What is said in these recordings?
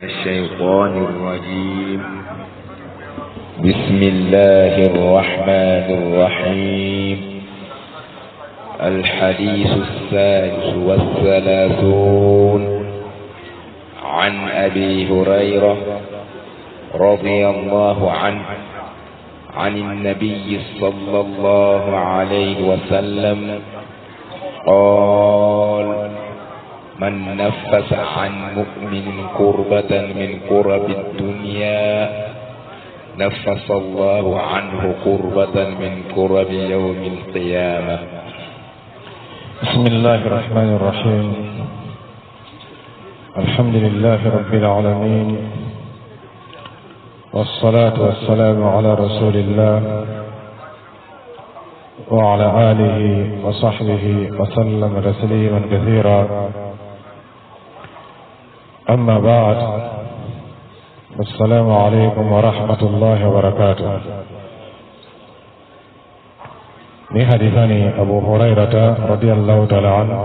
الشيطان الرجيم. بسم الله الرحمن الرحيم. الحديث الثالث والثلاثون عن أبي هريرة رضي الله عنه عن النبي صلى الله عليه وسلم قال: من نفس عن مؤمن كربة من كرب الدنيا نفس الله عنه كربة من كرب يوم القيامة. بسم الله الرحمن الرحيم. الحمد لله رب العالمين، والصلاة والسلام على رسول الله وعلى آله وصحبه وسلم تسليما كثيرا. أما بعد، السلام عليكم ورحمة الله وبركاته. من حديثني أبو هريرة رضي الله تعالى عنه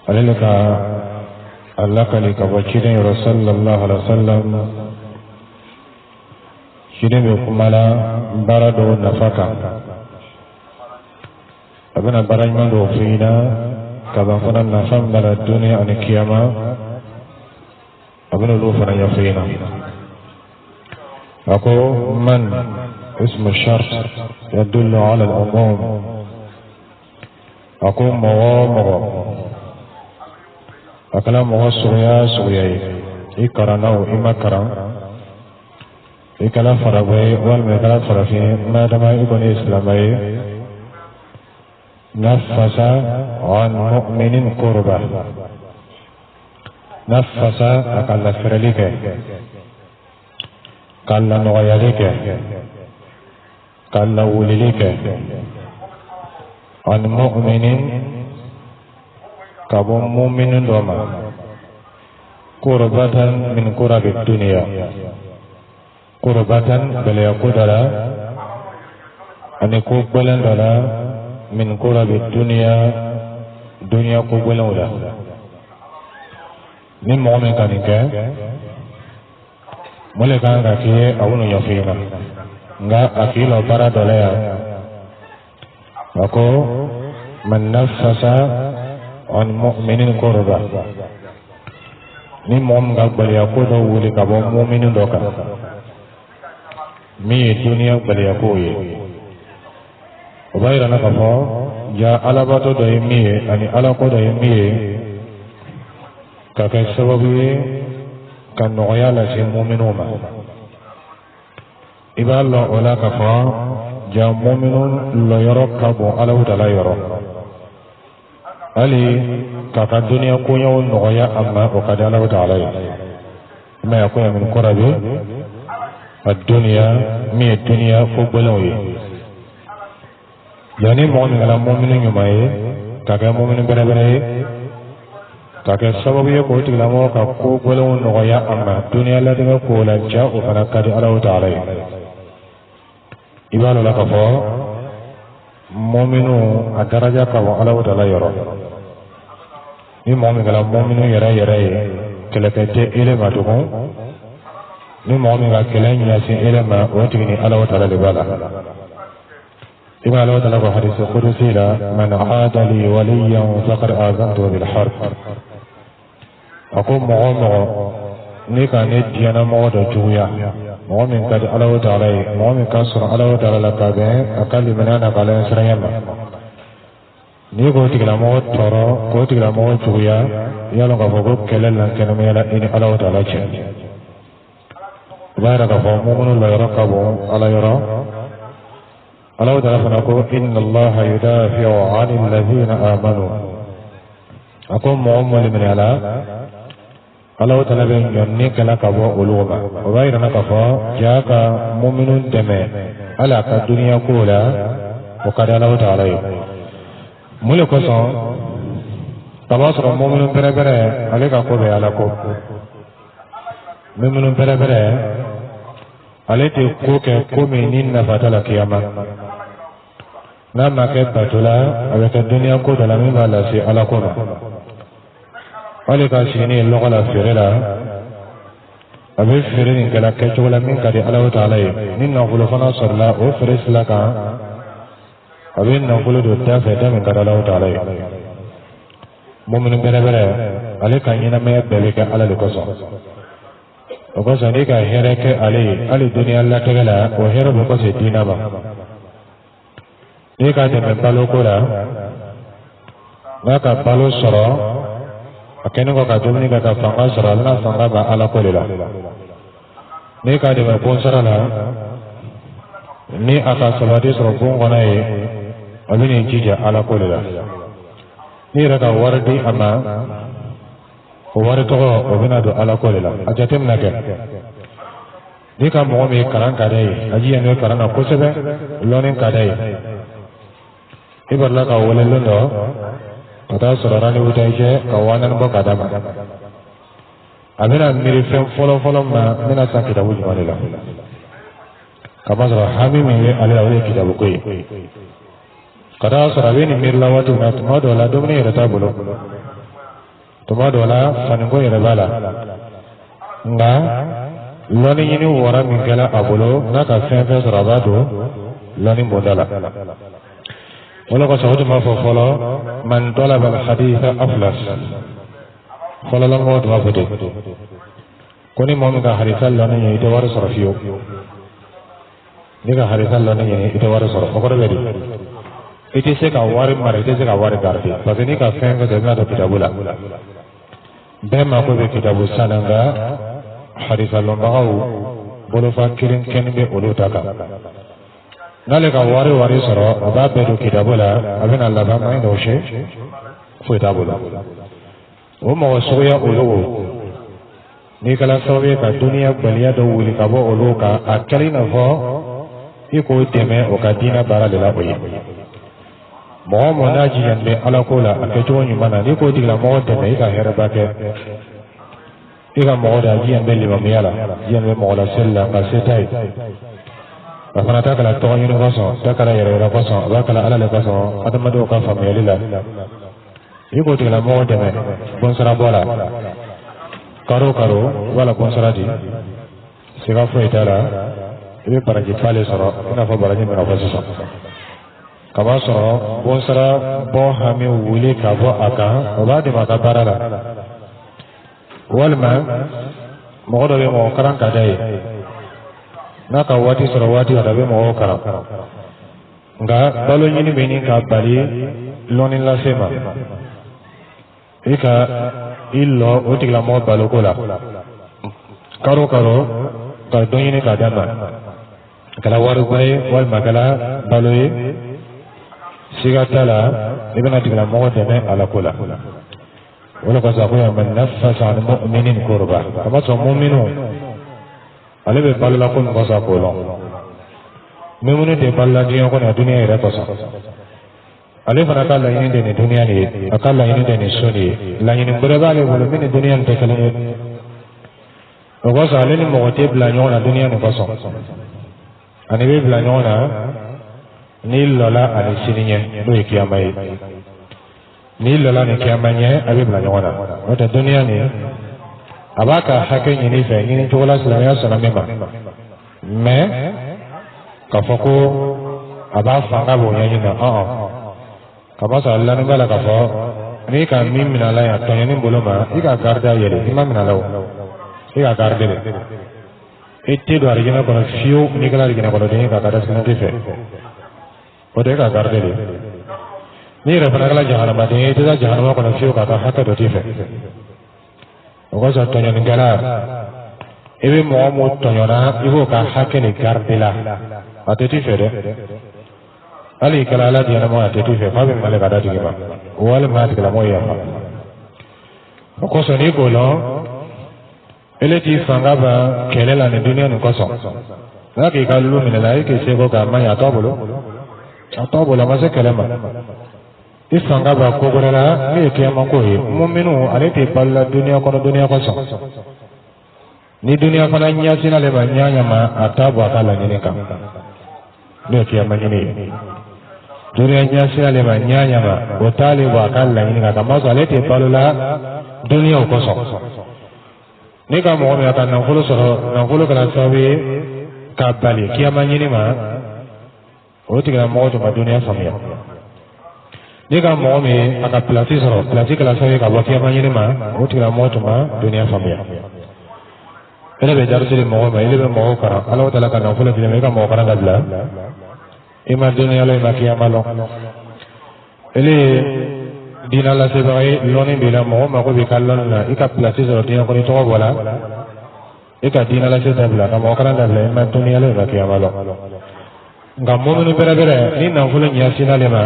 أللك ألك لك وشيدين رسول الله عليه وسلم شيدين بكمالا بردو نفكا أبنا برجمان دو فينا كبافنا نفهم من الدنيا عن الكيامة أبنا لوفنا يفينا. أقول من اسم الشرط يدل على العموم. أقول موامغ أكلام موصويا سويا إكرنا وإما كرم إكلا فربي والمكلا فرفي ما دام يكون إسلامي نفس عن مؤمن قربة. نفس أكل فرلك قال نغيرك قال وللك عن مؤمن كابو مؤمن دوما قربة من قرب الدنيا. قربة بل يقدر أن يقبل لنا من قرب الدنيا دنيا قبل ولا من مؤمن كانك ملكان كي أون يفينا nga akilo para dolaya ako man nafasa an mu'minin qurba ni mom ga baliya ko do wuli ka bo mu'minin doka mi dunia baliya ko ye obayra na ka fo ya alabato do mi ani ala ko do mi ka ka sababu kan no ya la si mu'minuma إذا الله ولا كفا جاء مؤمن لا يرى كابو على ولا يرى علي كاكا الدنيا كونيا والنغيا أما وقد على وتعالى ما يكون من قرب الدنيا مي الدنيا فوقلوي يعني مؤمن على مؤمن يومي كاكا مؤمن بره كاكا سبب يقول تكلمه كاكو بلو النغيا أما الدنيا لا تقول جاء فنكاد على وتعالى ibalo la kafo mu'minu adaraja ka wa ala wala yoro ni mu'min kala mu'minu yara kala kete ile ma to ni mu'min ka kala nya sin ile ma wati ni ala wala libala ibalo wala ko hadith qudusi la man aada li waliyan faqad azantu bil harb aqum mu'minu ni ka ne diana mo do juya مؤمن قد الله تعالى مؤمن كسر الله تعالى لكابه أقل من أنا قال سريما نيجو تكلمه ترى كو تكلمه جويا يلا كفوق كلا لان كنا ميلا إن الله تعالى شيء بارك الله مؤمن لا يركبه الله يرى الله تعالى فنقول إن الله يدافع عن الذين آمنوا أقوم مؤمن من الله Allah Ta'ala ben yonni kala kabo uluma obayra na kafo jaka mu'minun deme ala ka dunia kola o kada Allah Ta'ala mule ko so tabasro mu'minun bere ale ka ko be ala ko mu'minun bere ale te ko ke ko menin na fatala kiyama na ma ke batula avec dunia ko dala mi bala si ala ko wale ka sini logola ferela abe ferin kala ke chola min kadi Allah Taala ni na fulo fana sorla o feresla ka abe na fulo do ta fe da min kadi Allah Taala mu'min bere bere ale kan yina me bebe ka ala ko so o ko so ni ka here ke ali dunia la tegala o here ko se dina ba ni ka de me balo ko la maka balo soro akene ko ka dumni ka fanga soro na fanga ba ala ko lela ni ka de me bon soro la ni aka sabati soro bon gona e abini jija ala ko lela ni raka wardi ama o wari togo o bina do ala ko lela ajatem na ke ni ka mo mi karan ka dai aji en karan ko sebe lonin ka dai ibarla ka wala londo kata sorarani utai je kawanan bo kadama amina miri fem follow ma mina sa kitabu jumalila kama sura hami mi ala wale kitabu ko kata sorabe ni mirla watu na tumado la domni rata bulo tumado la faningo yere bala nga loni yini wara min kala abulo na ka fem sorabado loni bodala wala ko sawdu ma fo folo man talaba al hadith aflas folo la mo do fote koni mom ga hadithal la ne ite war sarafiyo ni ga hadithal la ne ite war saraf ko do bedi ite se ka war mare ite se ka war gardi parce ni ka fengo de na do kitabula be ma ko be kitabu sananga hadithal lo magaw bolo fa kirin kenbe olu taka nale ka wari soro aba bedo kitabula abin Allah ba mai doshe fu kitabula o mo soya olowo ni kala sobe ka dunia baliya do wuli ka bo oloka akali na vo iko teme o ka dina bara de la boye mo naji yande ala kola akato nyi mana ni ko digla mo teme ka herba ke ika mo da ji yande liba miyala yande mo la sella ka setai afana takala to yinu koso takala yere koso bakala ala le koso adamado ka famiyali la yiko tigala mo deme bonsara bola karo wala bonsara di siga fo itala ibe paraji fale soro ina fo baraji mena fo so kaba soro bonsara bo hami wuli ka bo aka obade maka barala walma mo do be mo karan kadai naka wati soro wati adabe mo kara nga balo nyini beni ka bali lonin la sema ika illo otigla mo balo kola karo ka donyini ka dama kala waru bay wal magala baloye sigatala ibna tigla mo deme ala kola wala ko sa ko ya man nafasa an mu'minin kurba kama so mu'minu ale be balla ko ko sa ko lo memune de balla diya ko na dunia ira ko sa ale fana ka la yinde ne dunia ni akalla yinde ne soni la yinde buraba le bolo min dunia te kala ni ko sa ale ni mo te bla nyona dunia ne ko so ani be bla nyona ni lola ani sininye do kiyamai ni lola ni kiyamanye abi bla nyona o te dunia ni abaka hake nyini fe nyini chola salama sanamema me kafoko aba fanga bo nyini na kaba sa Allah ngala kafo ni ka mimina la ya to nyini boloma ika garda yele imamina lawo ika garde le ette do arigina kono fiu ni kala arigina kono de ka kada sino fe o de ka garde le ni re fana kala jahannama de ite da jahannama kono fiu ka haka do tife o sa tonyo ngala ebe mo tonyona ibo ka hake ni gardela ateti fere ali kala ala diana mo ateti fere fa be male kada digima wal ma tikala mo ya ko so ni golo ele ti fanga ba kelela ni dunia ni ko so na ke kalu min la ke se ko ka ma ya atobulo ma se kelema isanga ba ko gorela ni ke ma ko yi mu'minu ale te balla dunia ko so ni dunia fana nya sina le ba nya ma atabu akala ni ka ne ke ma ni dunia nyasira le manyanya ma otale wa kala ini kata masa lete palula dunia ukoso ni ka mo me ata na fulo soro na fulo kala sawi kabali kiama nyini ma oti kala mo to dunia famia ni ka mo me aka plati soro plati kala sawi ka kiama nyini ma oti kala mo to dunia famia ele be jaru sire mo ma ele be mo kara Allah taala ka na fulo kile me ka mo kara gadla ima dunia le ma kiama lo ele dina la sebae loni bila mo ma ko be kallon na ika place zo dina ko ni to wala ika dina la sebla ka mo kara gadla ima dunia le ma kiama lo ngam mo no bere bere ni na fulo nya sina le ma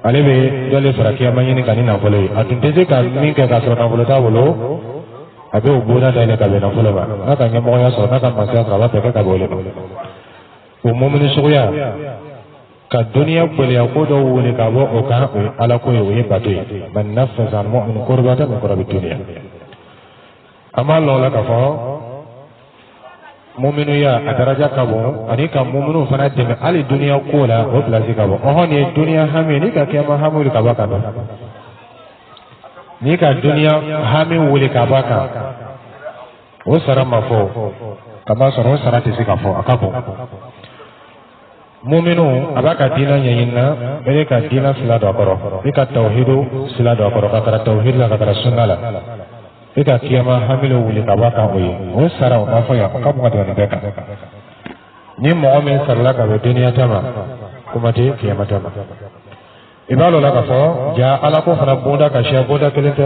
ale be dole fara kiama ni ka ni na fulo atun teze ka min ka ka so na fulo ta wolo abe ubuna da ne ka be na fulo ba aka nya mo ya so na ka ma sa ka ba te ka bole o mo ni suya ka dunia kweli akodo wole ka bo o ka ala ko ye batoi man nafasa al mu'min qurbatan min qurbi dunya amal la ka fo mu'minu ya adaraja ka bo ani ka mu'minu fana de ali dunia ko la o place ka bo o ni dunia hami ni ka kema hamu ka ba ka ni ka dunia hami wole ka ba ka o sara mafo kama soro sara te ka fo akako muminu abaka dina nyayinna bere ka dina sila do akoro ika tauhidu sila do akoro ka tauhid la ka sunna la ika kiyama hamilu wuli ka baka oyi o sara o mafo ya ka mo ka beka ni mu'min sarla ka be dunia tama kuma te kiyama tama ibalo la ka fo ja ala ko fara boda ka sha boda kelete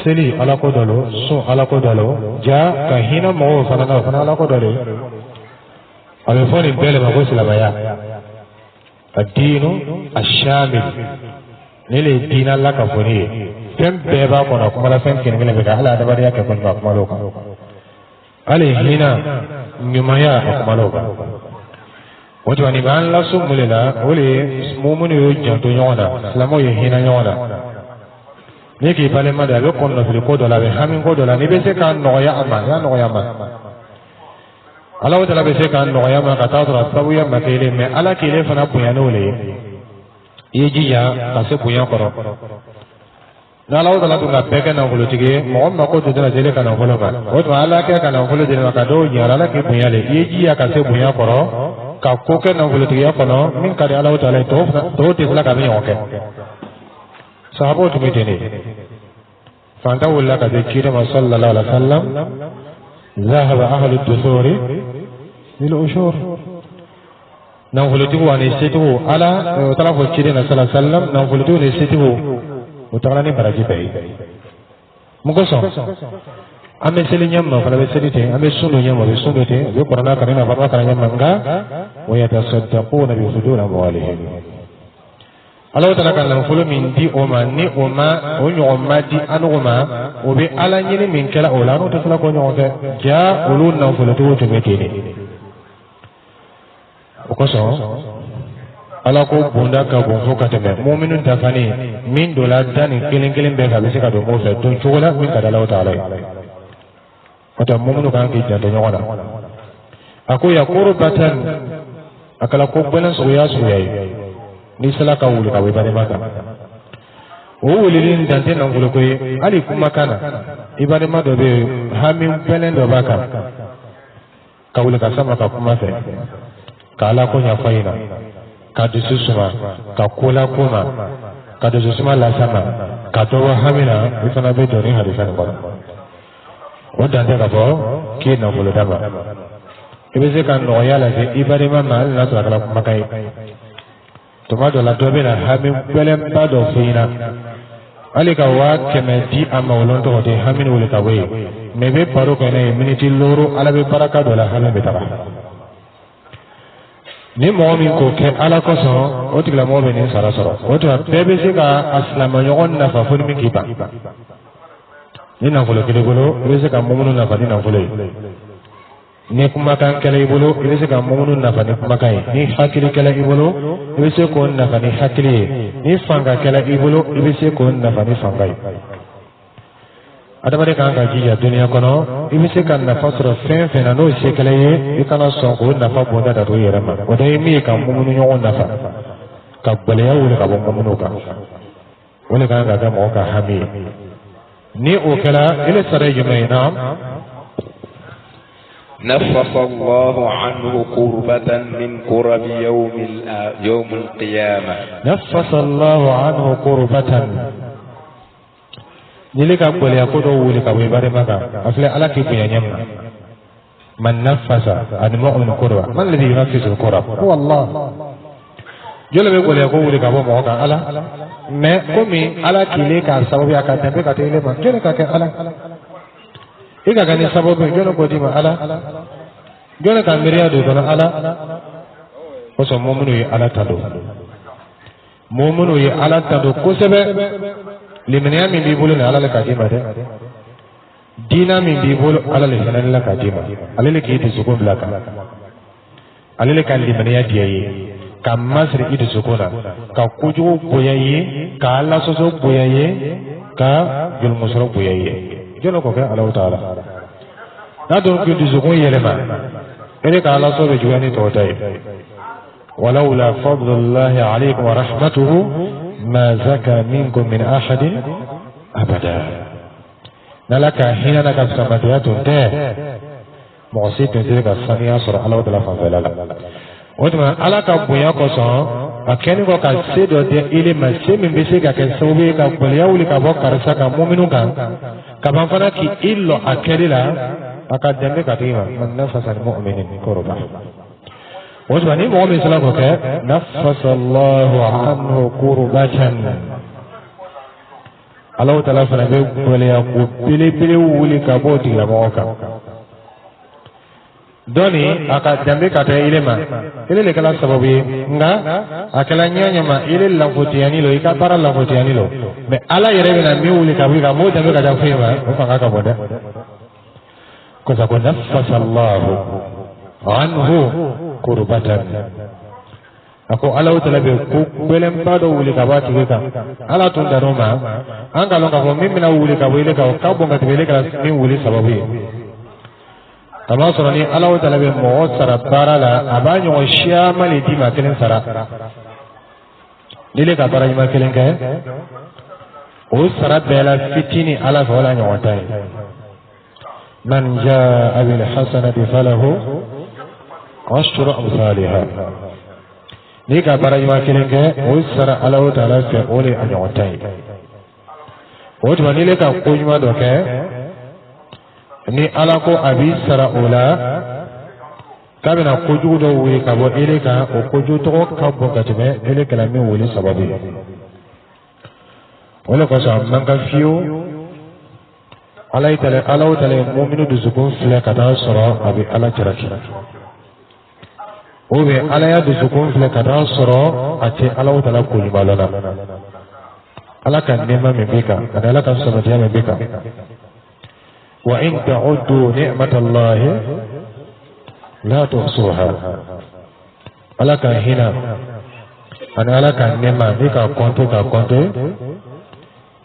seli ala ko dolo so ala ko dolo ja ka hina mo fana na fana ala ko dolo amefoni mbele magosi la baya adinu ashamil nile dina la kafoni tembe ba ko na kuma la fen kin ngene be ala da bari yake kon ba kuma loka ale hina nyumaya kuma loka wato ani ban la sumulela ole mumunu yo janto nyona slamo ye hina nyona ne ki bale ma da be kon no fili ko do la be hamin ko do la ni be se kan no ya ama ya no ya ma Allah taala be se kan no ya ma ka ta dora sabu ya ma kele me ala kele fana punya no le yeji ya ka se punya koro na Allah taala tu na be ka na holo tige mo ma ko tu dina jele ka na holo ba o to ala ke ka na holo dina ka do ya ala ke punya le yeji ya ka se punya koro ka ko ke na holo tige ya kono min ka Allah taala to te fula ka mi oke sahabo tu mi tene fanta wala ka de kire ma sallallahu alaihi wasallam ذهب أهل الدثور للأشور نقولته أن يستيه على طرف الشرين صلى الله عليه وسلم نقولته أن يستيه وتعالى بركة بي مقصود أمي سليم ما فلا بسليته أمي سنو يوم بسنوته بقرنا كرينا فرنا كرينا منغا ويتصدقون بفضول أموالهم Allah taala kan lam fulu min di oma ni oma onyo oma di anu oma obe ala nyini min kala olano to fula ko nyote ja ulun na fulu to metene okoso ala ko bunda ka bon fo kateme mu'minun tafani min dola dani kelin be ka bisika do mo fe to chola min kada Allah taala ota mu'minu kan ki jando nyona ako ya qurbatan akala ko benan soya ni sala ka wuli ka wibare maka o wuli ni dante na ngulu ko ali kuma kana ibare ma do be hamin pelen do baka ka wuli ka sama ka kuma fe ka ala ko nya faina ka disusuma ka kula kuma ka disusuma la sama ka to hamina ifana be do ni hadisa ko o dante ka bo ki na ngulu dama ibe se kan no yala se ibare ma mal na to kala kuma kai tomato la dobe na hamin pelem bado fina alika wa kemeti ama wolonto hote hamin wole ka we mebe paro kene miniti loro ala be baraka do la hamin betara ni mo min ko ke ala ko so o tigla mo be ni sara sara o to bebe se ka aslama yogon na fa fon mi kiba ni na folo kele golo be se ka mo mun na fa ni na folo ni kuma kan kala ibolo ibe se ka momunu nafa ni kuma kai ni hakili kala ibolo ibe se ko nafa ni hakili ni fanga kala ibolo ibe se ko nafa ni fangai adamare kan ka jiya dunia kono ibe se kan nafa soro fen fen na no se kala ye ikana so ko nafa bonda da do yere ma o dai mi ka momunu nyo nafa kabbaliya wuli ka bɔ mɔminu kan wuli kan ka kɛ mɔgɔ ka hami ye ni o kɛra ile sara ye jumɛn ye naam نفس الله عنه كربة من كرب يوم القيامة نفس الله عنه كربة نلك أقول يقول ولك ويبارك أفلا على كيف ينمى من نفس عن مؤمن كربة من الذي ينفس الكرب هو الله جل بيقول يقول ولك أبو موقع على ما كمي على كيلك السبب يا كاتب كاتب ما جل كاتب على إذا كان السبب جل قديم على جل كان مريا دوتنا على وسم مؤمن على تدو مؤمن على تدو كسبة لمن يامن بيقولون على الكاتب هذا دينا من بيقول على لسان الكاتب على اللي كيد سكون لك على اللي كان لمن يجي كمسر كيد سكونا كوجو بوياي كالا سوسو بوياي كجل مسر بوياي جلو كوكا الله تعالى نادون كيد سكون يلما إليك على صوب جواني توتاي ولولا فضل الله عليكم ورحمته ما زكى منكم من أحد أبدا نلك حين نكف سمتيات ده معصيت تلك الثانية صرح الله تعالى فانفلالا وتما على كبويا كوسان أكيني كوكا سيدو ده إلي مسيمين بيسيكا كسوبي كبوليا ولي كبو كارسا كمؤمنو كان كمان فانا كي إلو أكيري لا أكاديمي كتيما من نفس المؤمنين كوربا وجباني مؤمن سلام كوكا نفس الله عنه كربة الله تعالى فنبي بوليا بيلي بيلي ولي كبوتي لموكا doni aka jambe kata ile ma ile le kala sababu nga akala nyanya ma ile la fotiani lo ikapara la fotiani lo me ala yere na mi wuli kabika mo jambe kata fema o panga ka boda ko sa ko nafasa Allah anhu kurbatan ako ala utala be ku belem pado wuli kabati ka ala tunda roma anga longa ko mimi na wuli kabile ka ka bonga tibele ka mi wuli sababu kama sɔrɔ ni ala ta'ala bɛ mɔgɔ sara baara la a b'a ɲɔgɔn siyama le di ma kelen sara nile ka baara ɲuman kelen kɛ o sara bɛɛ la fitini ala fɛ o la ɲɔgɔn ta ye man jaa bil hasanati falahu ashru amsalha ni ka baara ɲuman kelen kɛ o sara ala ta'ala fɛ o le a ɲɔgɔn ta ye o tuma nile ka ko ɲuman dɔ kɛ ni ala ko abi sara ola kabina kojugu dɔ wuli ka bɔ ele kan o kojugu tɔgɔ ka bɔ ka tɛmɛ ele kɛla min wuli sababu ye o de kosɔn man kan fiyewu ala ye muminu dusukun filɛ ka taa sɔrɔ a bɛ ala jalaki o bɛ ala ya dusukun filɛ ka taa sɔrɔ a tɛ ala ta'ala ko ɲuman lɔn na ala ka nɛɛma min bɛ kan ani ala ka sɔmɔdiya min bɛ kan. وإن تعدوا نعمة الله لا تحصوها ألك هنا أنا ألك نعمة نيكا كونتو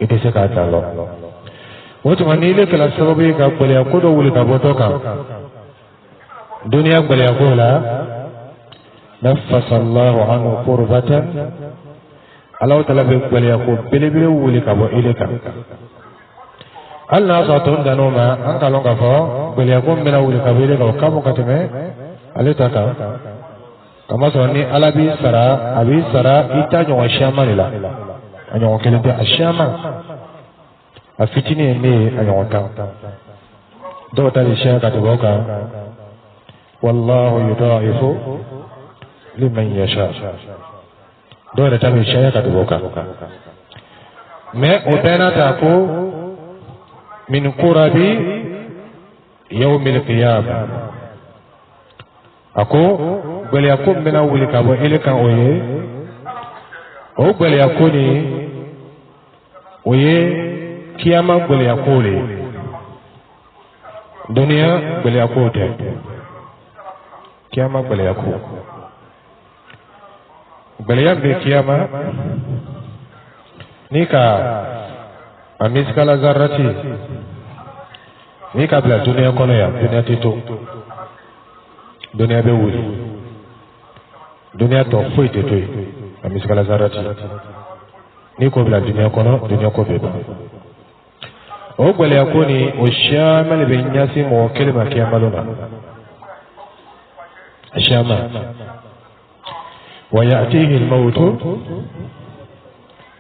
إتسكا تالو وتمني لك السبب كبل يقول ولك بوتوكا دنيا بل يقول نفس الله عنه قربة الله تعالى بل يقول بلبل ولك بوإلك hal na sa tun da noma an kalon ka fɔ gbɛlɛkun bɛna wuli ka wele ka o kabo ka tɛmɛ ale ta kan kama sɔrɔ ni ala b'i sara a b'i sara i ta ɲɔgɔn siyama de la a ɲɔgɔn kelen tɛ a siyama a fitinin ye min ye a ɲɔgɔn tan dɔw ta de siya ka tɛmɛ o kan wallahu yudaifu liman yasha dɔw yɛrɛ ta bɛ siya ka tɛmɛ o kan mais o bɛɛ n'a ta ko من قرب يوم القيامة أكو بل يكون من أول كابو إليك أويه أو بل يكون أويه كياما بل يقول دنيا بل يقول كياما بل يقول بل يبدي كياما نيكا amiskala zarrati ni kabla dunia kono ya dunia tito dunia be wuli dunia to foi tito miskala zarati ni ko bila dunya ko beba o gbele yakoni o shamal be nyasi mo kelma kiyamaluna shama wa ya'tihi al-maut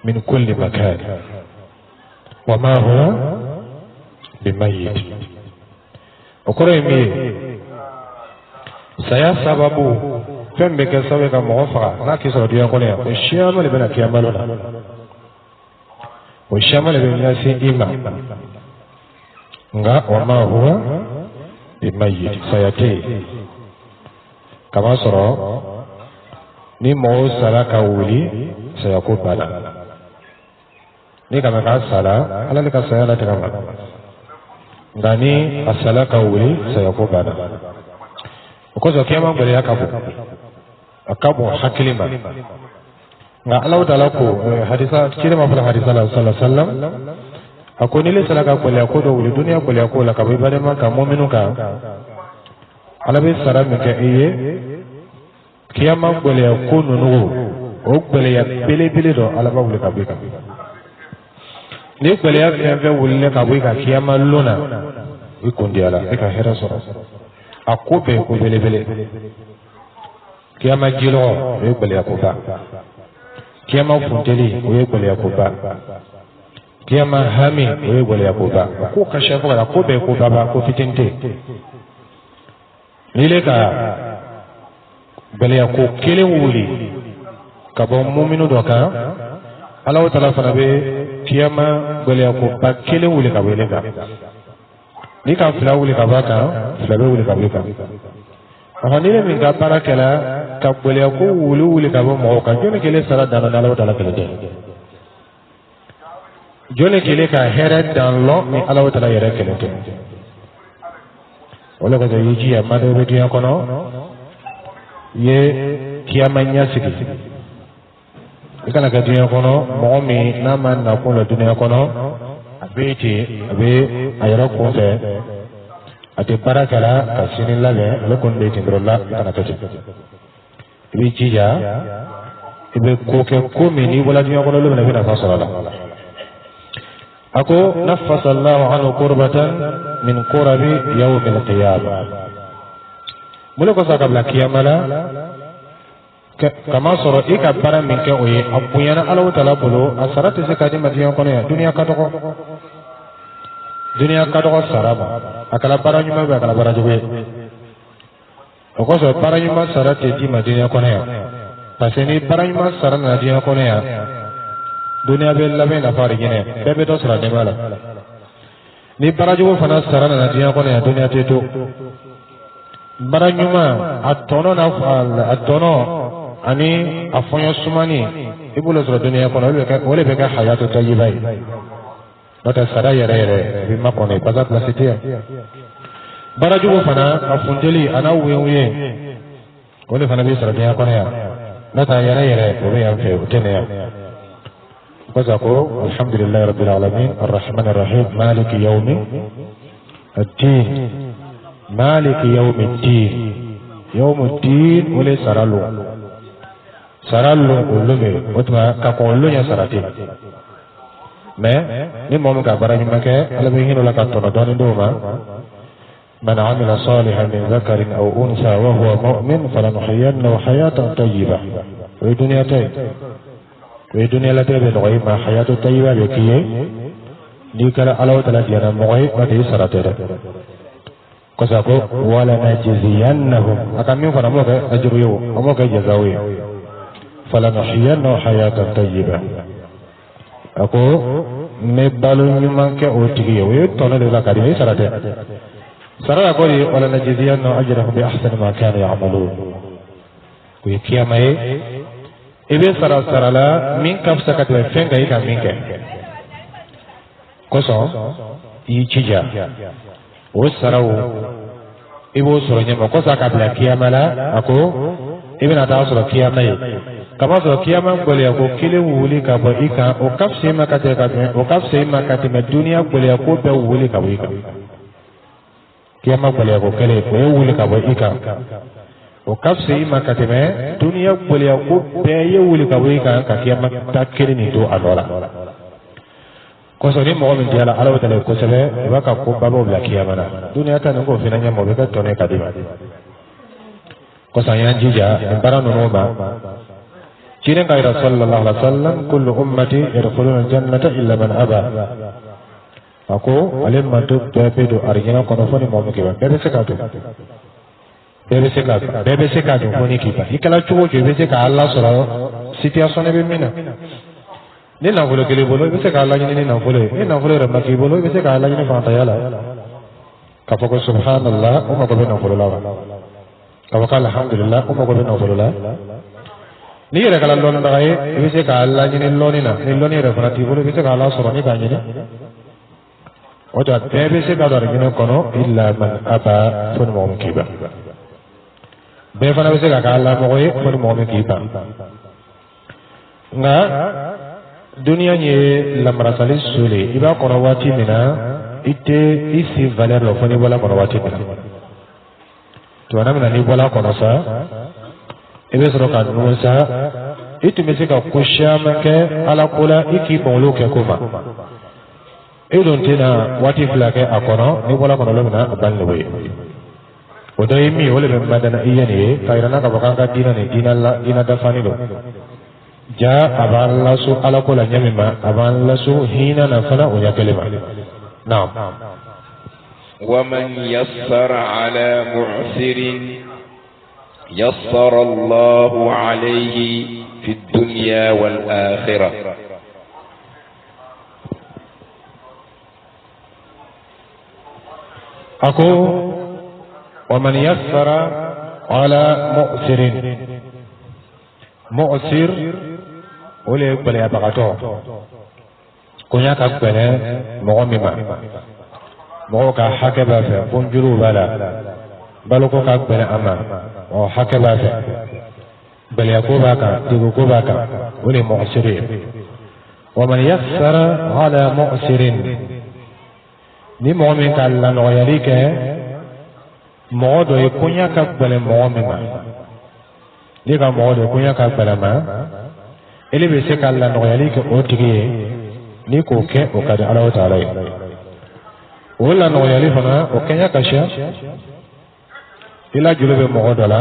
min kulli makan wa ma huwa bimayyit okore mi saya sababu fembe ke sabe ka mo fa na ki so diya ko ne o shamal be na kiyamaluna o shamal be nyasi ima nga wa ma huwa bimayyit sayati kama soro ni mo sala ka wuli sayako bala ni kama ka sala ala ka sala ta kama ngani asala ka wuli sayako bala ko zo kema ngore akabu hakilima nga Allah taala ko hadisa kirma fa hadisa sallallahu alaihi wasallam akoni le sala ka kwele ko do wuli dunia kwele ko la ka be bare ma ka mu'minu ka ala be sara me ke iye kiyama kwele ko nunu o kwele ya bele do ala ba wuli ka be ka ni kwele ya be wuli ka be ka kiyama lona ikondi ala e ka hera soro akobe ko bele kiyama jilo e kwele ya ko ba kiyama funteli o kwele ya ko ba kiyama hami o gwele ya koba ko kashe ko da ko be ko baba ko fitinte nile ka gwele ya ko kele wuli ka bo mu'minu do ka Allah taala fana be kiyama gwele ya ko ba kele wuli ka wele ka ni ka fila wuli ka ba ka fila be wuli ka be ka hanile min ka barakala ka gwele ya ko wuli ka bo mo ka jone kele sara dana Allah taala kele de jone kele ka hera dan lo ni Allah taala yere kele to wala ko yiji ya mado be tiya kono ye kiyama nyasiki ikana ka tiya kono mo mi na man na ko la dunya kono abeti abe ayara ko fe ate parakala ka sinin lale lo kon be tindrolla kana to ibi jija ibe ko ke ko mi ni wala dunya kono lo na be na fa sala aku nafasa Allah anhu kurbatan min kurabi yaum al-qiyamah mulu ko saka bla kiyamala kama soro ika bara min ke oye apuyana Allah taala bolo asarati se kadi madiya kono ya dunia kadoko saraba akala bara nyuma be akala bara jobe ko so bara nyuma sarati di madiya kono ya paseni bara nyuma sarana dia kono ya dunia be labe na fari gine bebe to sara de mala ni barajo fana sara na dia ko ne dunia teto baranyuma atono ani afonyo sumani ibulo sara dunia ko ole be ka hayatu tayyibai bata sara yere bi makone paza plasite barajo fana afundeli ana uye ole fana be sara dia ko ne nata yere obe ya fe utene ya وذكروا الحمد لله رب العالمين الرحمن الرحيم مالك يوم الدين مالك يوم الدين يوم الدين ولي سرالو قلومي وتما كقولو يا سراتي ما نمو مكبرا نمك على بيهن لك التردون دوما من عمل صالحا من ذكر أو أنثى وهو مؤمن فلنحيينه حياة طيبة والدنيا we dunia la tebe noy ma hayatu tayyiba be kiye ni kala Allah taala diana moy ma de saratere ko sa ko wala najziyannahum akami fana mo ga ajru yo mo ga jazawi fala nahiyanna hayatan tayyiba ako me balu ni manke o tigiye we tono de la kadi sarate sara ko wala najziyanna ajrahum bi ahsani ma kanu ya'malun ko kiyamae ibe sarala min kafsa katwe fenga ika minke koso yi chija o sarau ibo soro nyama kosa kabla kiyamala ako ibe na ta soro kiyamai kama soro kiyama ngole ko kile wuli ka ba ika o kafse makate ka o kafse makate me dunia ngole ko be wuli ka ika kiyama ngole ko kele ko wuli ka ba ika o kafsi makatime dunia bolya ko be yewuli ka wi ka kiyama takiri ni do alola ko so ni mo min diala alaw tale ko sebe waka ko babo bla kiyama na dunia tan ko finanya mo be ka tone kadima ko sa yan jija barano no ba Ciri kaya Rasulullah sallallahu alaihi wasallam kullu ummati yadkhuluna jannata illa man aba. Aku alim mantu bebe do arjuna kono foni mo kiba. Bebe sekatu. Bebe sekatu foni kiba. Ikala chuo je bebe ka Allah sura situation be mina. Ni na bolo kele bolo bebe ka Allah ni na bolo. Ni na bolo ramma ki bolo bebe ka Allah ni fa tayala. Kapako subhanallah umma ko be na bolo la. Kapako alhamdulillah umma ko be na bolo la. Ni yɛrɛ kala lɔnni daga ye i bɛ se k'a laɲini lɔnni na ni lɔnni yɛrɛ fana t'i bolo i bɛ se k'a lasɔrɔ ni k'a ɲini o tɛ bɛɛ bɛ se ka don alijinɛ kɔnɔ illa man aba fo ni mɔgɔ min k'i ban bɛɛ fana bɛ se ka k'a lamɔgɔ ye fo ni mɔgɔ min k'i ban nka duniya ye lamarasali sole i b'a kɔnɔ waati min na i tɛ i si valeur la fo n'i bɔla kɔnɔ waati min na tuma min na n'i bɔla kɔnɔ sa i bɛ sɔrɔ ka ninnu sa i tun bɛ se ka ko caman kɛ ala ko la i k'i kunkolo kɛ ko ma i dun tɛna waati fila kɛ a kɔnɔ n'i bɔra kɔnɔ don min na a ban de ye o dɔ ye min ye o de bɛ madana i ye nin ye ka yira n'a ka fɔ k'an ka diinɛ nin diinɛ dafani don ja a b'an laso ala ko la ɲɛ min ma a b'an laso hinɛ na fana o ɲɛ kelen ma naam. ومن يسر على معسر يسر الله عليه في الدنيا والآخرة. أقول ومن يسر على مؤسر مؤسر ولي يقبل يا بغاتو كونيا كقبل مغمما مغوكا حكبا في بنجرو بلا بلوكو كقبل أما o hake ba fɛ baliya ko b'a kan degu ko b'a kan o de ye mu'sir ye wa man yassara ala mu'sirin ni mɔgɔ min ka lanɔgɔyali kɛ mɔgɔ dɔ ye koɲa ka gɛlɛn mɔgɔ min ma ni ka mɔgɔ dɔ koɲa ka gɛlɛn ma ele bɛ se ka lanɔgɔyali kɛ o tigi ye ni k'o kɛ o ka di Alahu Taala ye o lanɔgɔyali fana o kɛɲɛ ka ca ila julo bɛ mɔgɔ dɔ la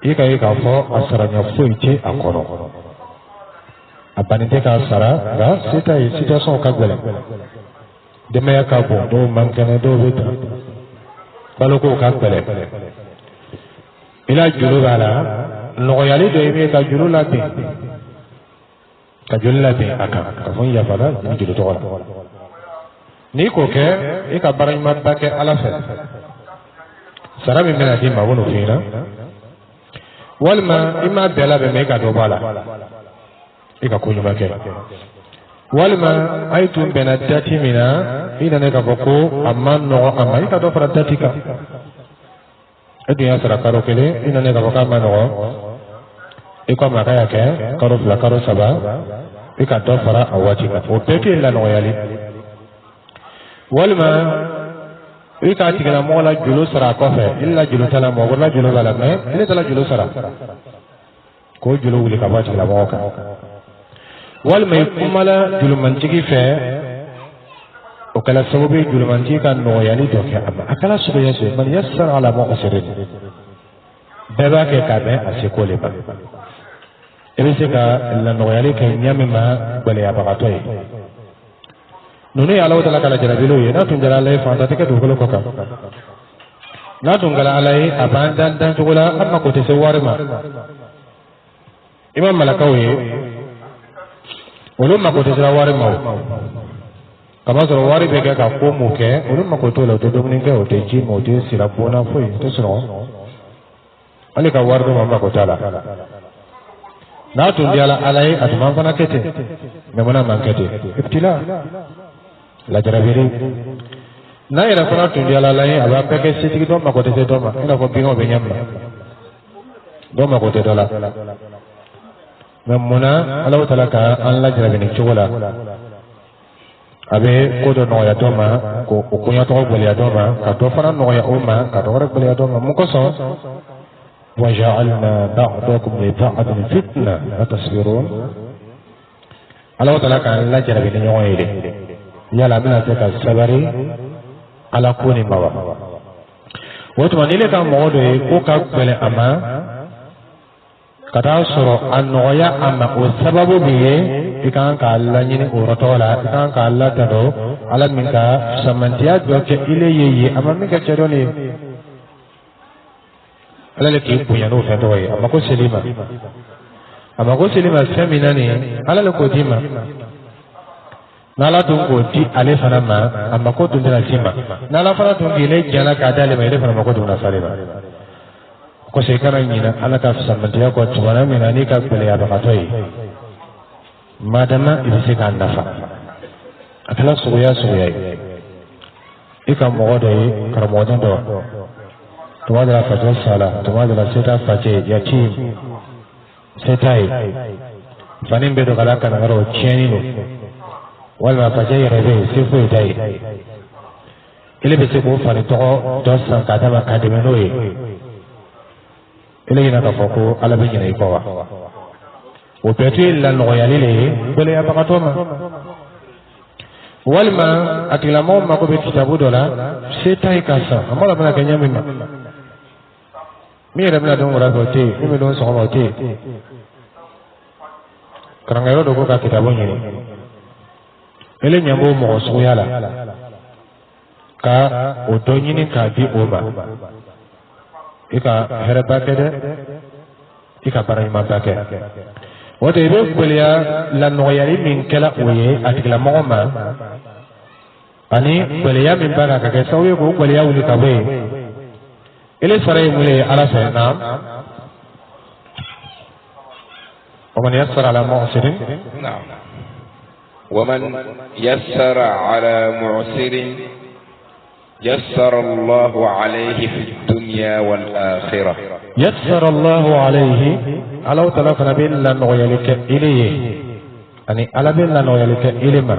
i ka ye k'a fɔ a saraɲɛ foyi tɛ a kɔnɔ a bannen tɛ k'a sara nka se t'a ye situation ka gɛlɛn denbaya ka bon dɔw man kɛnɛ dɔw bɛ ta baloko ka gɛlɛn ila julo b'a la nɔgɔyali dɔ ye min ye ka juru labɛn ka joli labɛn a kan ka fɔ n yafala nin juru tɔgɔ la n'i k'o kɛ i ka baara ɲumanba kɛ Ala fɛ sara min bɛna d'i ma o n'o f'i ɲɛna walima i m'a bɛɛ labɛn mɛ i ka dɔ bɔ a la i ka ko ɲuman kɛ walima a ye tun bɛnna dati min na i nana k'a fɔ ko a ma nɔgɔn a ma i ka dɔ fara dati kan e dun y'a sara kalo kelen i nana k'a fɔ k'a ma nɔgɔn i ko a ma k'a y'a kɛ kalo fila kalo saba i ka dɔ fara a waati kan o bɛɛ t'e lanɔgɔyali walima i k'a tigilamɔgɔ la juru sara a kɔfɛ i la juru t'a la mɔgɔ wɛrɛ la juru b'a la mɛ ne t'a la juru sara k'o juru wuli ka bɔ a tigilamɔgɔ kan walima i kumala jurumantigi fɛ o kɛla sababu ye jurumantigi ka nɔgɔyali dɔ kɛ a ma a kɛla suguya suguya man yassara ala mu'sirin bɛɛ b'a kɛ k'a bɛn a seko le ma i bɛ se ka lanɔgɔyali kɛ ɲɛ min ma gɛlɛyabagatɔ ye ninnu ye Alahu Taala ka lajarabilenw ye n'a tun diyara Ala ye fantan tɛ kɛ dugukolo kɔ kan n'a tun kɛra Ala ye a b'an dan dan cogo la an mako tɛ se wari ma i ma malakaw ye olu mako tɛ sera wari ma o kamasɔrɔ wari bɛ kɛ ka ko mun kɛ olu mako t'o la o tɛ dumuni kɛ o tɛ ji ma o tɛ sira bona foyi o tɛ sunɔgɔ hali ka wari d'u ma mako t'a la n'a tun diyara Ala ye a tun b'an fana kɛ ten mɛ munna man kɛ ten ibtila lajarabili n'a yɛrɛ fana tun diyara Ala ye a b'a bɛɛ kɛ setigi dɔ mako tɛ se dɔ ma i n'a fɔ binw bɛ ɲɛ min ma dɔ mako tɛ dɔ la mɛ munna Alahu Taala ka an lajarabi nin cogo la abe ko do no ya do ma ko kunya to bali ya do ma ka to fana no ya umma ka to bali ya do ma mu ko so wa ja'alna ba'dakum li ba'din fitna atasbirun Allah ta'ala kan la jarabi ni nyoy de yala mina se ka sabari ala kuni bawa woto manile ka modo e ko ka bele ama kata soro anoya ama o sababu biye ikan ka Allah nyini o rotola ikan ka Allah tado ala minka samantia do ke ile yeye ama minka chedoni ala le ki punya no fe doye ama ko selima seminani ala le ko dima nala tun ko di ale fana ma amma ko tun dina sima nala fana tun gile jana ka dale mai fana ma ko tun na sare ba ko sai kana nyina ala ka samantiya ko tubana mina ni ka pele ya ba toyi madama ibise ka nafa akala soya ika mo do yi karamo do tuma da fajr sala tuma da seta faje yatim setai fanin be do kala kana ngaro cheni no wala faje rebe sifu dai ile be ko fani to do san ka dama ka de menoye ile ina ka foko ala be nyina iko wa o petu la no ya lele bele ya bakatoma walma akila mo ma ko be kitabu dola setai kasa amala bana kenya mima mi re bla don wora ko te mi don so ko te karangero do ko ka kitabu nyini ele nyambo mo so yala ka o do nyini ka bi o ba ika here bakede ika bara ma bake wote be kulia la noyari min kala oye atikla moma ani kulia min baka ka ke sawe ko kulia uli ka we ile sare mule ala sa nam ومن يسر على معسر نعم ومن يسر على معسر يسر الله عليه في الدنيا والآخرة يسر الله عليه على طلق نبي الله نغيلك إليه يعني على بالله نغيلك إلما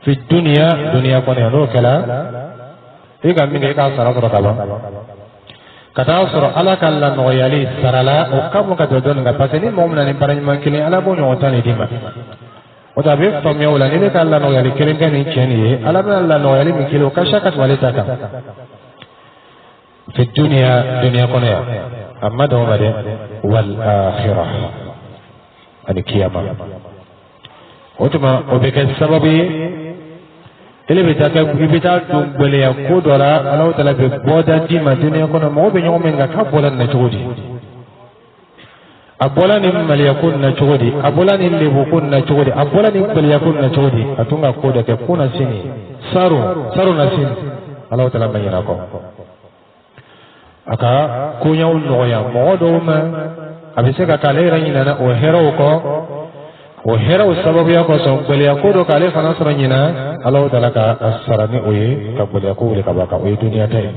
في الدنيا دنيا كون ينوك لا إيقا من إيقا سرطر طبعا كتاصر على كلا نغيلي سرلا وكم كتدون فسنين مؤمنا نبرن من كلي على بني وطاني ديما وتابع فم يولا نيك الله نويالي كرين كان يجني على من الله نويالي من كيلو كشكت ولتك في الدنيا دنيا كونيا أما دوما والآخرة أن كياما وتما وبك السبب اللي بتاعك بلي كودورا الله تعالى بودا دي ما دنيا كونا مو بينهم من كابولا نجودي abola ni mali yakun na chodi abola ni lebu kun na chodi abola ni mali yakun na chodi atunga koda ke kuna sini saru na sini Allah taala mayina ko aka kunya unoya modo ma abise ka kale ranyina na o hero sababu yako so mali yakodo kale fana saranyina Allah taala ka asarani oye ka mali yakule ka baka oye dunia tai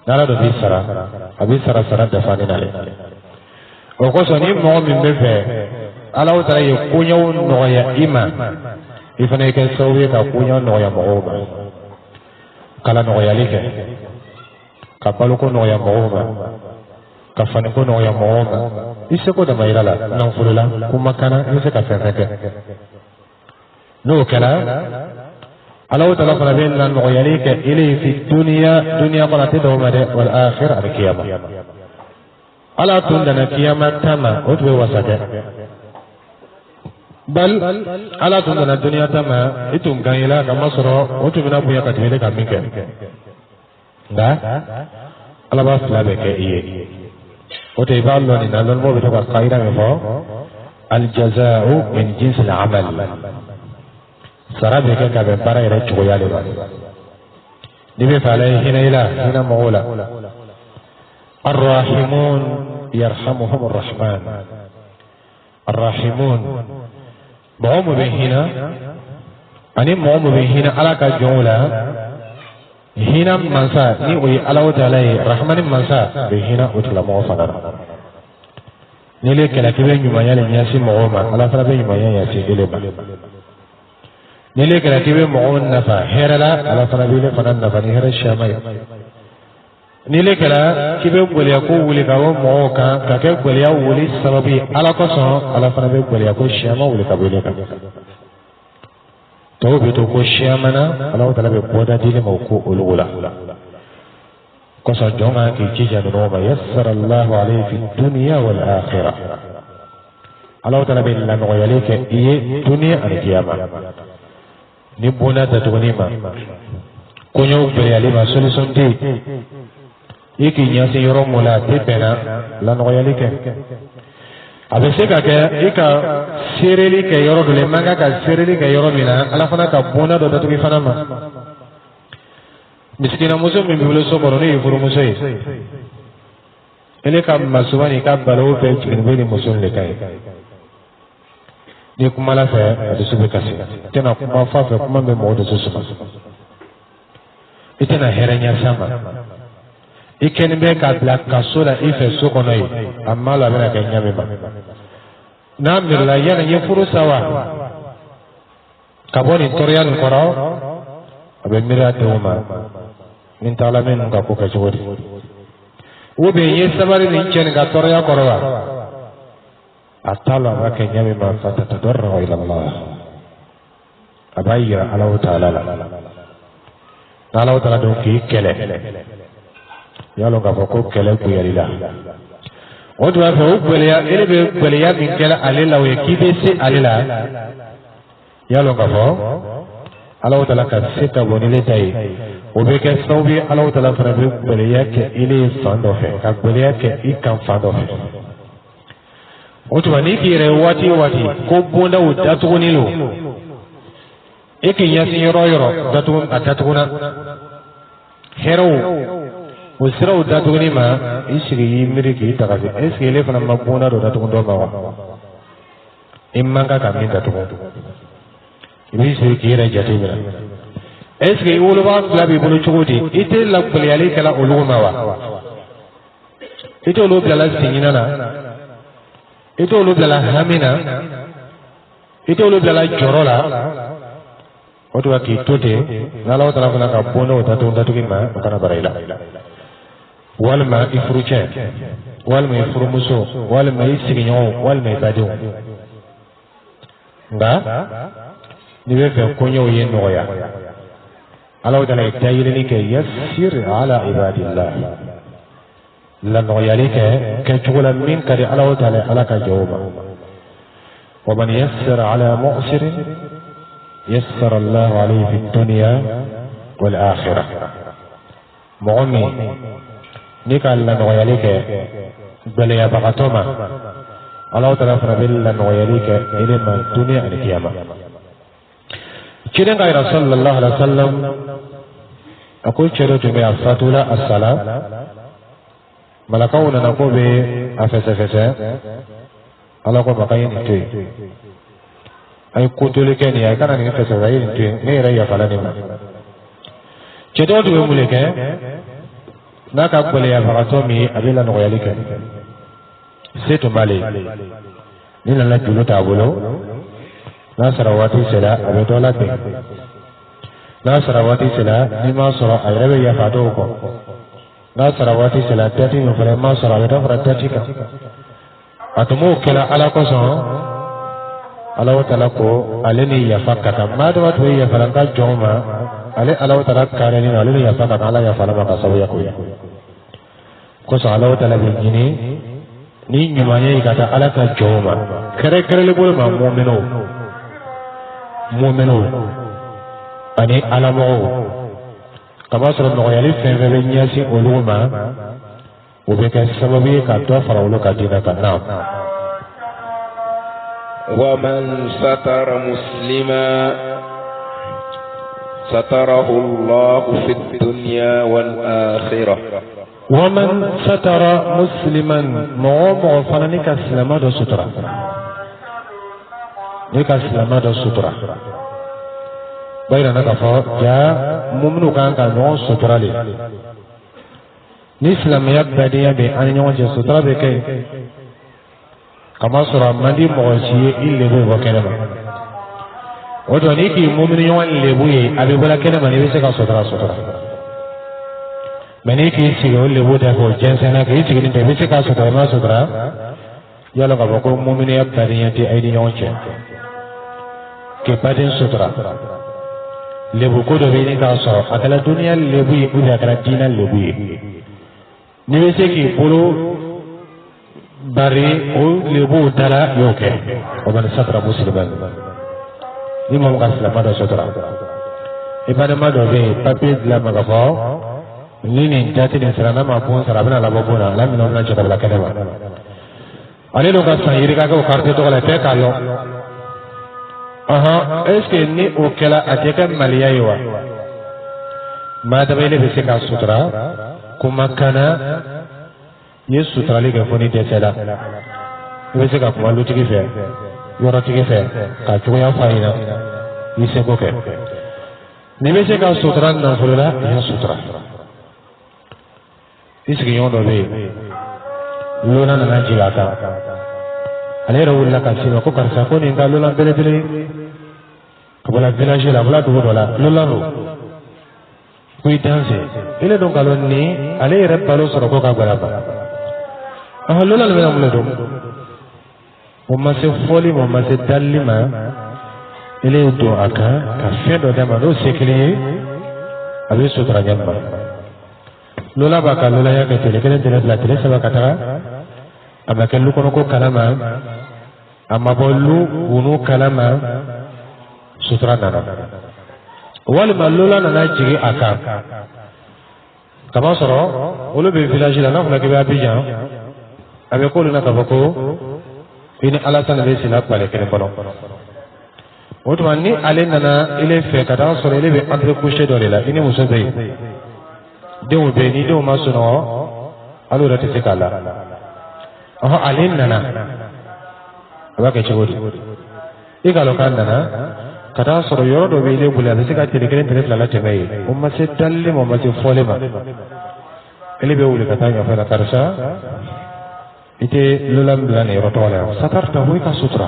nala do bisara da fani nale o ko soni mo min be fe ala o tara ye kunyo no ya ima ifane ke sowe ka kunyo no ya mo ba kala no ya like ka palo ko no ya mo ba ka fane ko no ya mo ba ise ko da maira la nan fulula kuma kana ise ka fe no kala ala o tara fara ben nan no ya like ili fi dunya qala tadawma wal akhirah al qiyamah ala tundana kiyama tama otwe wasake bal ala tundana dunia tama itum ganyela kama soro otu bina buya katwele kamike nda ala ba flabe ke iye ote iballo ni nalon mo bito ka kaira mefo al jazaa'u min jins al amal sarabe ke ka be para ire chugoyale ba dibe fale hina mola الراحمون يرحمهم الرحمن الراحمون بعوم بهنا أني معوم بهنا على كجولا هنا منسى نيوي على وتعالى رحمن منسى بهنا وتلا موفنا نيلي كلا كبير يوم يالي نياسي معوما على فرابي يوم ياسي إليبا nile kala kibe mo nafa herala ala fana bile fana nafa ni hera shamay nile kala kibe goliya ko wuli ka wo mo ka ke goliya wuli sababi ala ko so ala fana be goliya ko shama wuli ka bile ka to be to ko shamana ala taala be boda dile mo ko ulula ko so jonga ki jija no ma yassara Allah alayhi fi dunya wal akhirah ala taala be la no yalike iye dunya al qiyamah ni bona ta tuguni ma ko nyaw be ali ma solution ti yiki nyasi yoro mola te pena la no yalike abe se ka ke ika sereli ke yoro dole manga ka sereli ke yoro mina ala fana ka bona do ta tugi fana ma miskina muso min bibulo so boro ni furu muso yi ele ka masubani ka balo be cikin be ni muso le kai ni kuma la fe adu sube kasi tena kuma fa fe kuma me mo do so suma itena herenya sama ikeni be ka black kasola ife so kono yi amma la bena ka nyame ba na mirla yana ye furu sawa kaboni torian koro abe mira teuma min taala men ka ko ka jodi ube ye sabari ni chen ga torya korwa atala wa ke nyame ma fata tadarru ila Allah abayya Allah taala Allah taala do ki kele yalo ga ko kele ku yalila o do fa o kwele ya ele be kwele ya min kele alila we kibe se alila yalo ga fo Allah taala ka sita bonile tay o be ke sawbi Allah taala fara be kwele ya ke ile fando fe ka kwele ya ke ikan fando fe o to ni ki re wati ko bonda o datu ni lo e ke yasi yoro datu na hero o sira o datu ni ma isigi yimiri ki tagasi eske le fana mabona do datu ndo ma wa imanga ka min datu ibi siri ki re jati mira eske wolo ba glabi bolo chogodi ite la bali ali kala olu ma wa ite olu bala singina na ite olu bala hamina ite olu bala jorola oto wa ki tote na lawa tala fana ka bono datu ki ma kana baraila walma ifruche walma ifrumuso walma isiginyo walma ibadu nga niwe fe konyo ye noya ala wadala itayile ke yassir ala ibadillah la noya leke ke chugula min kadi ala wadala ala ka jawaba wa man yassir ala mu'sir yassar Allah alayhi fi dunya wal akhirah mu'min nika la noyalike bele ya bakatoma Allah taala fara billa noyalike ile ma dunia al qiyamah kidan ga sallallahu alaihi wasallam akul chero to me afatula as-salam malakauna na ko be afese Allah ko bakayin te ay kutulike ni ay kana ni fese rayin te ne raya falani ma chedo to mulike naka kwele ya fakatomi abila no yalika setu mali nina la julo tabulo na sarawati sela abedola te na sarawati sela ni ma sura ayrabe ya fado ko na sarawati sela tati no fere ma sura abedo fara tati ka atumo kala ala ko so ala wata ko aleni ya fakata madu watu ya falanga joma ale ala wata kare ni ale ya fakata ala ya falama ka sabu ya ko ko so ala wata la bini ni nyumanye ikata ala ka joma kare le bol ma mu'mino ani ala mo kama sura no yali fenve nyasi oluma ubeka sababu ka to farawlo ka dina ka na ومن ستر مسلما ستره الله في الدنيا والآخرة ومن ستر مسلما موضع فلنك اسلام دو سترة نك اسلام دو سترة بيرنا كفا جاء ممنوع كان نو سترة لي نسلم يبدأ بأن يوجد سترة بكي kama sura mandi mosi ille bo bakena o do ni ki mu'mini wan lebuye abi bala kene mani be se ka sutura mani ki sigo lebu da ko jensana ki sigin de be se ka sutura yalo ka ko mu'mini ya bariyanti aidi nyonche ke padin sutura lebu ko do be ni ka so akala dunia lebu yi uda akala dina lebu yi ni be se ki polo bari o lebu dala yoke o ban satra musliman ni mo ka sala pada sutura ibada ma do be papier la ma ka fo ni ni jati ni sara na ma pon sara bana la bobona la mi no na chata la kadema ale lo ka sa yiri ka ko karte to la te ka lo est-ce que ni o kala ateka maliya yiwa ma da bele be se ka sutura kuma kana ye sutura le ga foni de sala be se ka kuma lu tigi fe yoro tigi fe ka chugo ya faina ni se ko ke ni be se ka sutura na fulula ya sutura isigi yondo be lona na jigata ale rawulla ka sino ko karsa ko ni ngalo la bele kabula village la bula do la lola ro kuy danse ile don galon ni ale re palo soro ko ka galaba lola le na mule do o ma se foli mo ma se dalima ile do aka ka fedo de ma do sekli abi sutra jamba lola ba ka lola ya ke tele kele la tele saba katara abaka lu kono ko kalama amma bollu wunu kalama sutra nana wal malola nana jigi aka kama soro olu be village la na fula ke be Abidjan abe ko lu na ka bako ini ala tan be sila pale kene kono oto ni ale nana ile fe kata soro ile be entre coucher do la ini muso be dewu be ni dewu masuno alu rate se kala ale nana abaka chigodi igalo kan nana kata soro yoro do be ile bula be se ka tele kene la tebe o ma se dalle mo ma se fole ma ile be wuli kata ya fara karsa ite lulam blane rotola satarta hoy ka sutra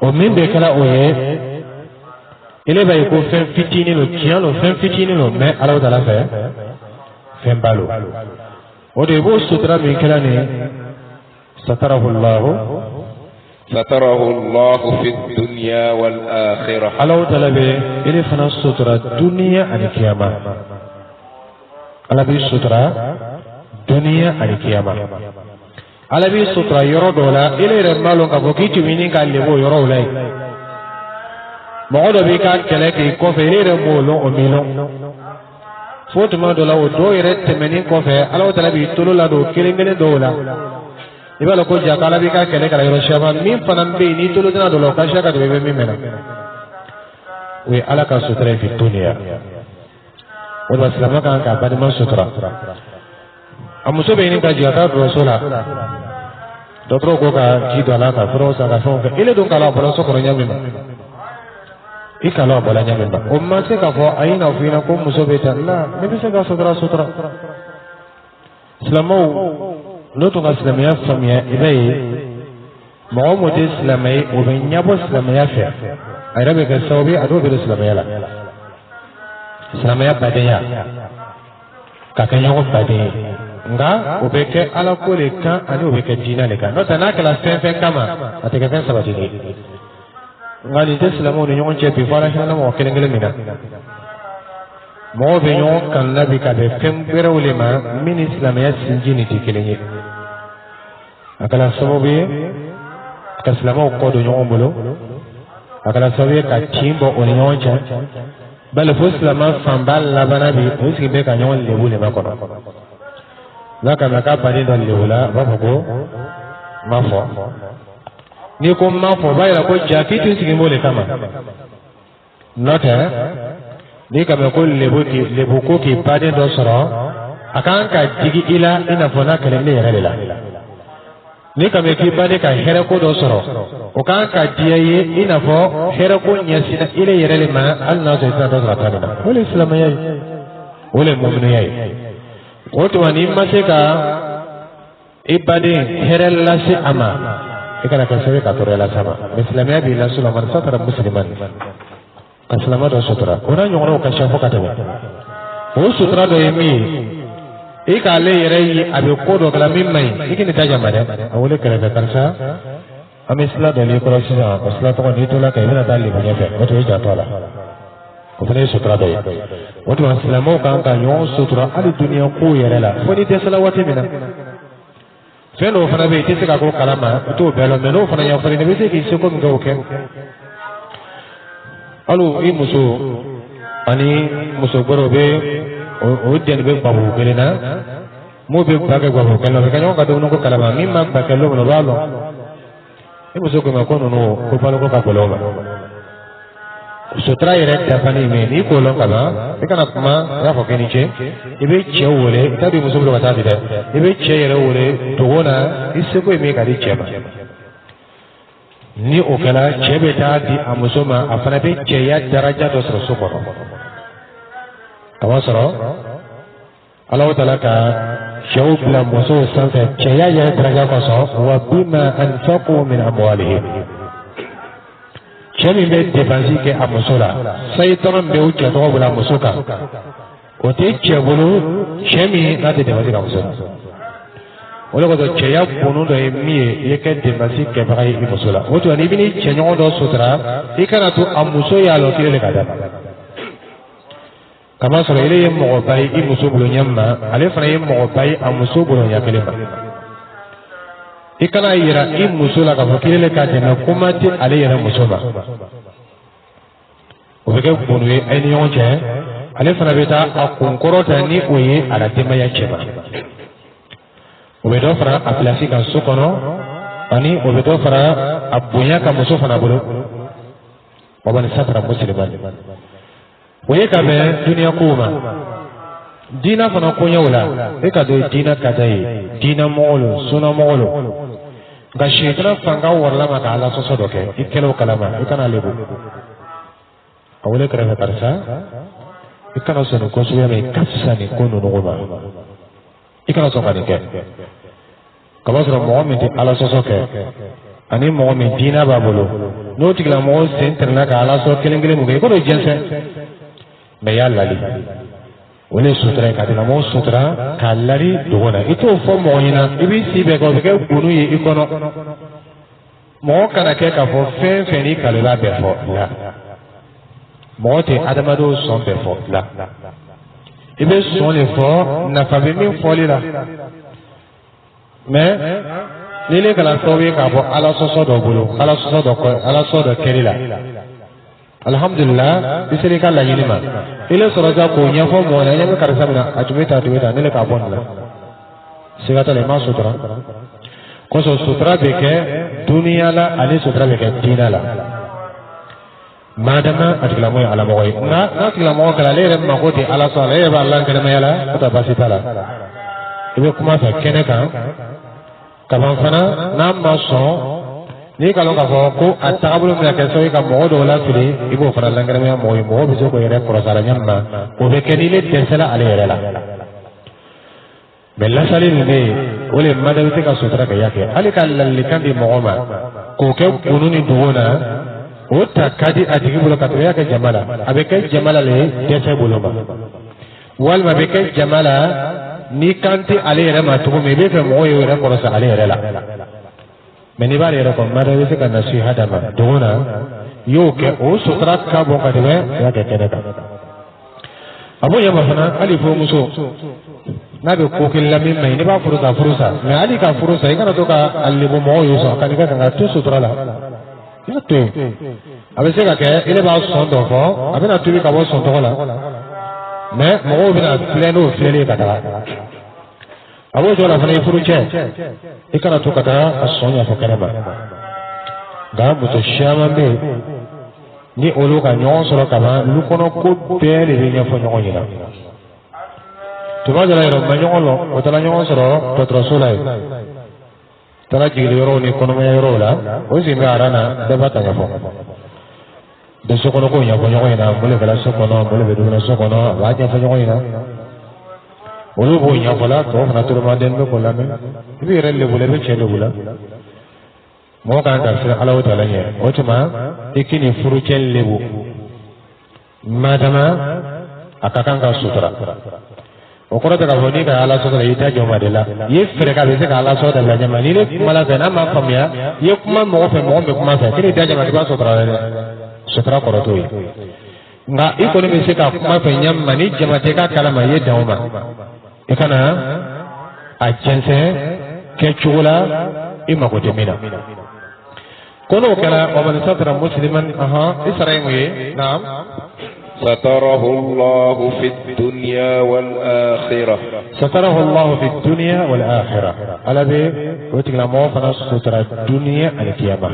o min be kala o ye ile bay ko fen fitini lo kialo fen fitini lo me ala dala fe fen balo o de bo sutra min kala ne satarahu Allah fi dunya wal akhirah ala dala be ile fana sutra dunya ani kiyama ala bi sutra dunya ani kiyama ala bi sutra yoro dola ile re malo ka bokiti mini ka lebo yoro ulai modo be ka kele ke ko fe ile re molo o milo foto ma dola o do ire temeni ko fe ala dala bi tolo la do kirengene dola ibalo ko jakala bi ka kele kala yoro shaba min fanam be ni tolo dina dola ka shaka de be min mena we ala ka sutra fi dunya o ba salama ka badi ma sutra amuso be ni ka jata rasulullah dotro ko ka jido ala ka furo sa ka fon ile don kala bolo so ko nyame ba ikala bolo nyame ba o ma se ka fo aina fina ko muso be tan la ne be se ka sutra islamo no to ka islamia famia ibai muhammad islamai o be nyabo islamia fe ay rabe ka sawbi ado be islamia la islamia badaya ka kan yawo badaya nga obeke ala ko le kan ani obeke dina le kan no tana kala fen kama ateke fen sabati ni ngali de islamu ni nyon che bi fara hana mo kelengele mina mo be nyon kan nabi ka be fen bere ulema min islamiyya sinjini ti kelenye akala sababu ka islamu ko do nyon bolo akala sababu ka timbo o nyon cha bal fo islamu fambal la banabi o ski be ka nyon le bule ma kono zaka na ka bani don leula ba ko mafo ni ko mafo ba ila ko jakiti sigi mole kama nota ni ka me ko lebu ko ki bani do soro akan ka digi ila ina fona kale ne yare la ni ka me ki bani ka here ko do soro o kan ka diye ina fo here ko nyasina ile yare le ma Allah sai ta do ratana wala islamiyya wala mu'miniyya woto wani maseka ibade herella si ama ikana kan sabe ka tore la sama mislamiya bi la sulaman satara musliman aslama do sutra ona nyoro ka shafo ka tabe o sutra do yemi ikale yere yi abi kodo kala mimmai ikini taja mare awole kare ka kansa amisla do le ko sisa asla to ni to la ka ina dali banya fe o to ja to la o fene sutra do o to aslamo kan ka nyo sutra ali dunia ko yere la foni de salawati mina feno fana be tise ka ko kalama to belo meno fana ya fani ne be se ki se ko ngo ke alu i muso ani muso goro be o den be babu kelena mo be baga babu kelena ka nyo ka do no ko kalama mi ma ba kelo no balo i muso ko ma ko no ko palo ko ka koloma sutra ire ta fani me ni ko lo kala e kana kuma ya ko ke ni che ibe che wole ta bi muso ko ta bi de ibe che yere wole to wona isse ko me ka di che ba ni o kala che be ta di amusoma afana be che ya daraja do so so ko kawa soro Allah taala ka shaub la muso sanse che ya daraja ko so wa bima anfaqu min amwalihim Chemi be defansi ke amusola sai tonon be uche to bula musoka o te chebulu chemi na te defansi ka musola wala ko to cheya ponu do emie yeke defansi ke bagai i musola o to ni bini chenyo do sutra ikana to amuso ya lo kile kada kama sura ile yemo bai i muso bulu nyamma ale fana yemo bai amuso bulu yakele ba ikana yira i musula ka fakile ka tena kuma ti ale yira musoma o bege kunwe ayni yonje ale fana beta akunkorota ni oye ala tema ya cheba o be do fara aplasi kan sukono ani o be do fara abunya ka muso fana bolo o ban satra musliman oye ka be dunia kuma dina fana konya wala e ka do dina kadai dina molo suna molo ga shekara fanga warla maka ala soso doke ikelo kalama ikana lebu awole kare ka tarsa ikana sonu ko suya me kapsa ni kono no goma ikana so kani ke kabasra muhammad ala soso ke ani muhammad dina babolo no tigla mo center na ka ala so kelengele mu ko do jense me yalla li wole sutra ka dina mo sutra kallari dogona ito fo mo ina ibi sibe ko be kunu yi ikono mo kana ke ka fo fe ni kalula be fo la mo te adamado son be fo la ibe son le fo na fa be mi fo li la mais lele kala so be ka fo ala so do bulu ala so do ko ala so do kelila alhamdulillah bisiri ka lanyini ma ile soroja ko nya fo mo na nya ka rasamina atumeta nele ka bonna sigata le ma sutra ko so sutra be ke dunia la ali sutra be ke dina la madama atikla moy ala moy na atikla mo kala le re ma ko ti ala so le ba Allah kana mayala ta basitala ibe kuma fa keneka kaman fana na ma so ni kalon ka fo ko atabulu me ke so ka mo do la fili ibo fara langara me mo mo bi so ko yere ko sara nyamma ko be kenile tesala ale yere la bella sali ne ole madawi ka sutra ka yake ali kan likandi mo ma ko ke kununi duona o takadi adigi bulo ka to yake jamala abe ke jamala le tese bulo ma wal ma be ke jamala ni kanti ale yere ma to me be fe mo yere ko sara ale yere la meni bari yɛrɛ kɔn mada bɛ se ka nasiha dama dogona y'o kɛ o sutura ka bɔ ka tɛmɛ ya kɛ kɛnɛ kan a b'o yɛlɛma fana hali furumuso n'a bɛ ko kelen min ma ɲi ne b'a furu sa mɛ hali ka furu sa i kana to ka a lebu mɔgɔw ye sɔn ka nin kɛ kan ka to sutura la i y'a to yen a bɛ se ka kɛ e b'a sɔn dɔ fɔ a bɛna tobi ka bɔ sɔn tɔgɔ la mɛ mɔgɔw bɛna filɛ n'o filɛli ka taga a b'o jɔ la fana i furu cɛ i kana to ka taa a sɔn ɲɛfɔ kɛnɛ ma nka muso caman bɛ yen ni olu ka ɲɔgɔn sɔrɔ kaban olu kɔnɔ ko bɛɛ de bɛ ɲɛfɔ ɲɔgɔn ɲɛna tuma dɔ la yɛrɛ ma ɲɔgɔn lɔ o taara ɲɔgɔn sɔrɔ dɔgɔtɔrɔso la yen taara jigili yɔrɔw ni kɔnɔmaya yɔrɔw la o sen bɛ aran na bɛɛ b'a ta ɲɛfɔ bɛ so kɔnɔ ko ɲɛfɔ ɲɔgɔn ɲɛna mun de kɛra so kɔnɔ mun de bɛ dumuni so kɔnɔ a b'a ɲɛfɔ ɲɔgɔn ɲɛna olu b'o ɲɛfɔ la tɔw fana toromaden bɛ k'o lamɛn i bɛ yɛrɛ lebu la i bɛ cɛ lebu la mo kan ka sira ala wata lanye o tuma ikini furucen lebu madama akakan ka sutura o kora daga honi ka ala sutura ita joma de la ye fere ka be se ka ala sutura la nyama ni le mala fe na ma famia ye kuma mo fe kuma fe kini ita jama ka sutura le sutura koro to yi nga iko ne be se ka kuma fe nyama ni jama te ka kala ma ye dauma ikana a jense ke chula ima ko temina kono kala wa man satara musliman isra'il naam ستره الله في الدنيا والآخرة ستره الله في الدنيا والآخرة على ذي وتكلم مو فنا سترة الدنيا القيامة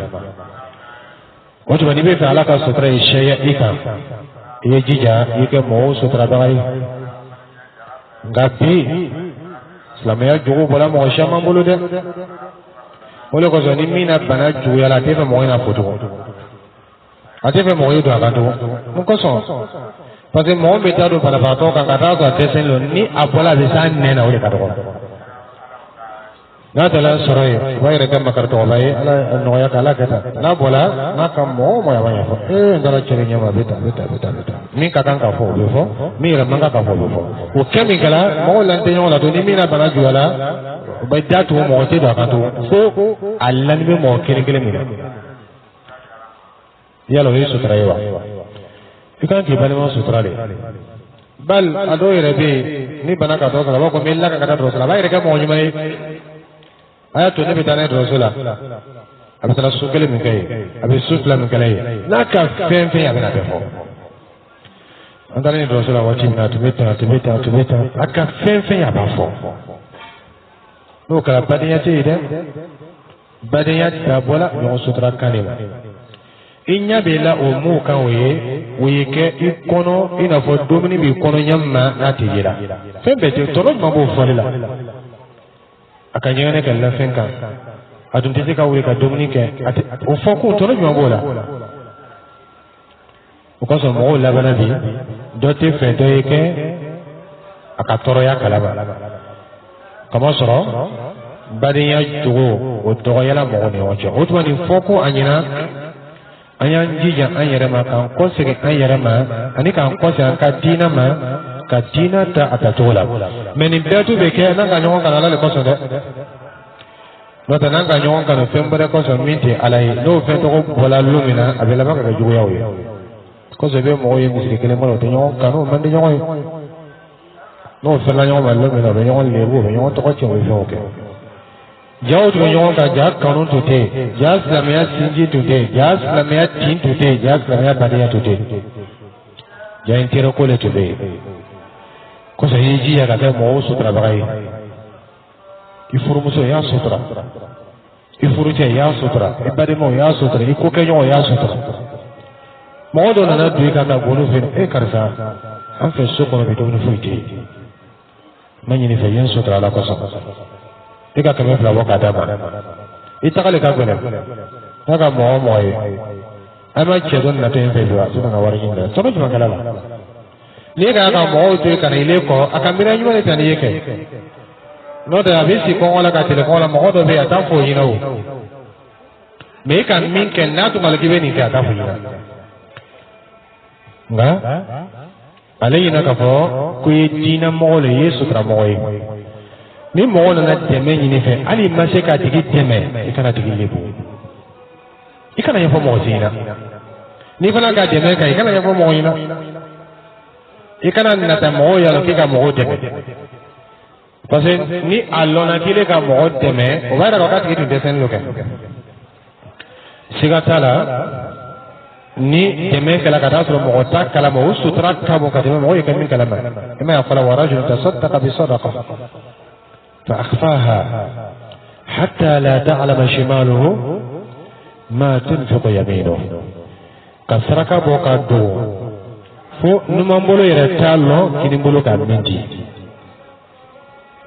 وتبغى نبي في علاقة سترة الشيء إيكا يجيجا إيكا مو سترة داي غابي سلامي جو بولا مو شاما بولوده ولا كذا نمينا بنا جو يلا تيفا موينا فوتو ate mo yido akato nko so parce mo beta do para bato ka kata ko atesen lo ni abola bisan nena ule kato na tala soroy way rek makar to bay ala no ya kala kata na bola na kam mo ya wanya fo ndara chere nyama beta mi ka kan ka fo be fo mi ra manga ka fo be fo o kemi kala mo lante nyola to ni mi na bana juala bay datu mo te do akato fo alla ni mo kele mi yalo yi sutura yawa ikan ki bani ma sutura le bal ado yere be ni bana ka to sala ko mella ka ta to sala ba yere ka mo nyuma aya to ne bitane to sala abi sala sukele min kay abi sufla min kay na ka fen ya bana te fo andale to sala wati na tubeta aka fen ya ba fo no kala badiya te ide badiya ta bola no sutura kanima inya bela o mu kan we ke ikono ina fo domini bi kono nyamma atijira fembe te tolo mabo folila akanyene kan la fenka adun te ka we ka domini ke o fo ko tolo mabo la o ko so mo la bana bi dote fe do ke akatoro ya kalaba kama soro badiya jugo o to yala mo ne o che o to ni foko anyina ayan jija an yɛrɛ ma k'an kɔsegin an yɛrɛ ma ani k'an kɔsegin an ka diinɛ ma ka diinɛ ta a tacogo la mɛ nin bɛɛ tun bɛ kɛ n'an ka ɲɔgɔn kanu ala de kosɔn dɛ n'o tɛ n'an ka ɲɔgɔn kanu fɛn wɛrɛ kosɔn min tɛ ala ye n'o fɛn tɔgɔ bɔla don min na a bɛ laban ka kɛ juguyaw ye kosɔn i bɛ mɔgɔw ye misiri kelen kɔnɔ o tɛ ɲɔgɔn kanu o man di ɲɔgɔn ye n'o fɛnla ɲɔgɔn ma don min na o bɛ ɲɔgɔn lebu o bɛ ɲɔgɔn tɔgɔ tiɲɛ o bɛ fɛnw kɛ jaw tun bɛ ɲɔgɔn kan ja kanu tun tɛ ja silamɛya sinji tun tɛ ja silamɛya tin tun tɛ ja silamɛya badenya tun tɛ ja in teri ko le tun bɛ yen kosɔn i y'i jija ka kɛ mɔgɔw suturabaga ye i furumuso i y'a sutura i furucɛ i y'a sutura i badenmaw i y'a sutura i kokɛɲɔgɔn i y'a sutura mɔgɔ dɔ nana don i kan ka bolo fɛ karisa an fɛ so kɔnɔ bi dumuni foyi tɛ yen n ma ɲini fɛ i ye n sutura ala kosɔn i ka kɛmɛ fila bɔ k'a d'a ma i tagali ka gɛlɛn n'a ka mɔgɔ ye an ma cɛ dɔ natɔ in fɛ bi wa a tɛ ka wari ɲini dɛ tɔnɔ jumɛn kɛla la n'i ka ka mɔgɔw to yen ka na ile kɔ a ka miiriya ɲuman de ta n'i ye kɛ n'o tɛ a bɛ si kɔngɔ la ka tɛmɛ kɔngɔ la mɔgɔ dɔ bɛ yen a t'a fɔ o ɲɛna o mɛ i ka min kɛ n'a tun ma k'i bɛ nin kɛ a t'a fɔ ɲɛna nka ale ɲinɛ k'a fɔ ko i ye diinɛ mɔgɔ le i ye sutura mɔgɔ ye ni mɔgɔ nana dɛmɛ ɲini fɛ hali ma se k'a tigi dɛmɛ i kana tigi lebu i kana ɲɛfɔ mɔgɔ si ɲɛna n'i fana ka dɛmɛ kan i kana ɲɛfɔ mɔgɔ ɲɛna i kana nata mɔgɔw yala k'i ka mɔgɔw dɛmɛ parce que ni a lɔnna k'i le ka mɔgɔ dɛmɛ o b'a yira k'a tigi tun dɛsɛlen don kɛ siga t'a la ni dɛmɛ kɛla ka taa sɔrɔ mɔgɔ t'a kalama o sutura ka bon ka tɛmɛ mɔgɔ ye ka min kalama i ma y'a fɔ la wa rajulun tasaddaqa bi sadaqa فأخفاها حتى لا تعلم شماله ما تنفق يمينه كسرك بوكا دو فو نمامبولو يرتالو كنمبولو كامنتي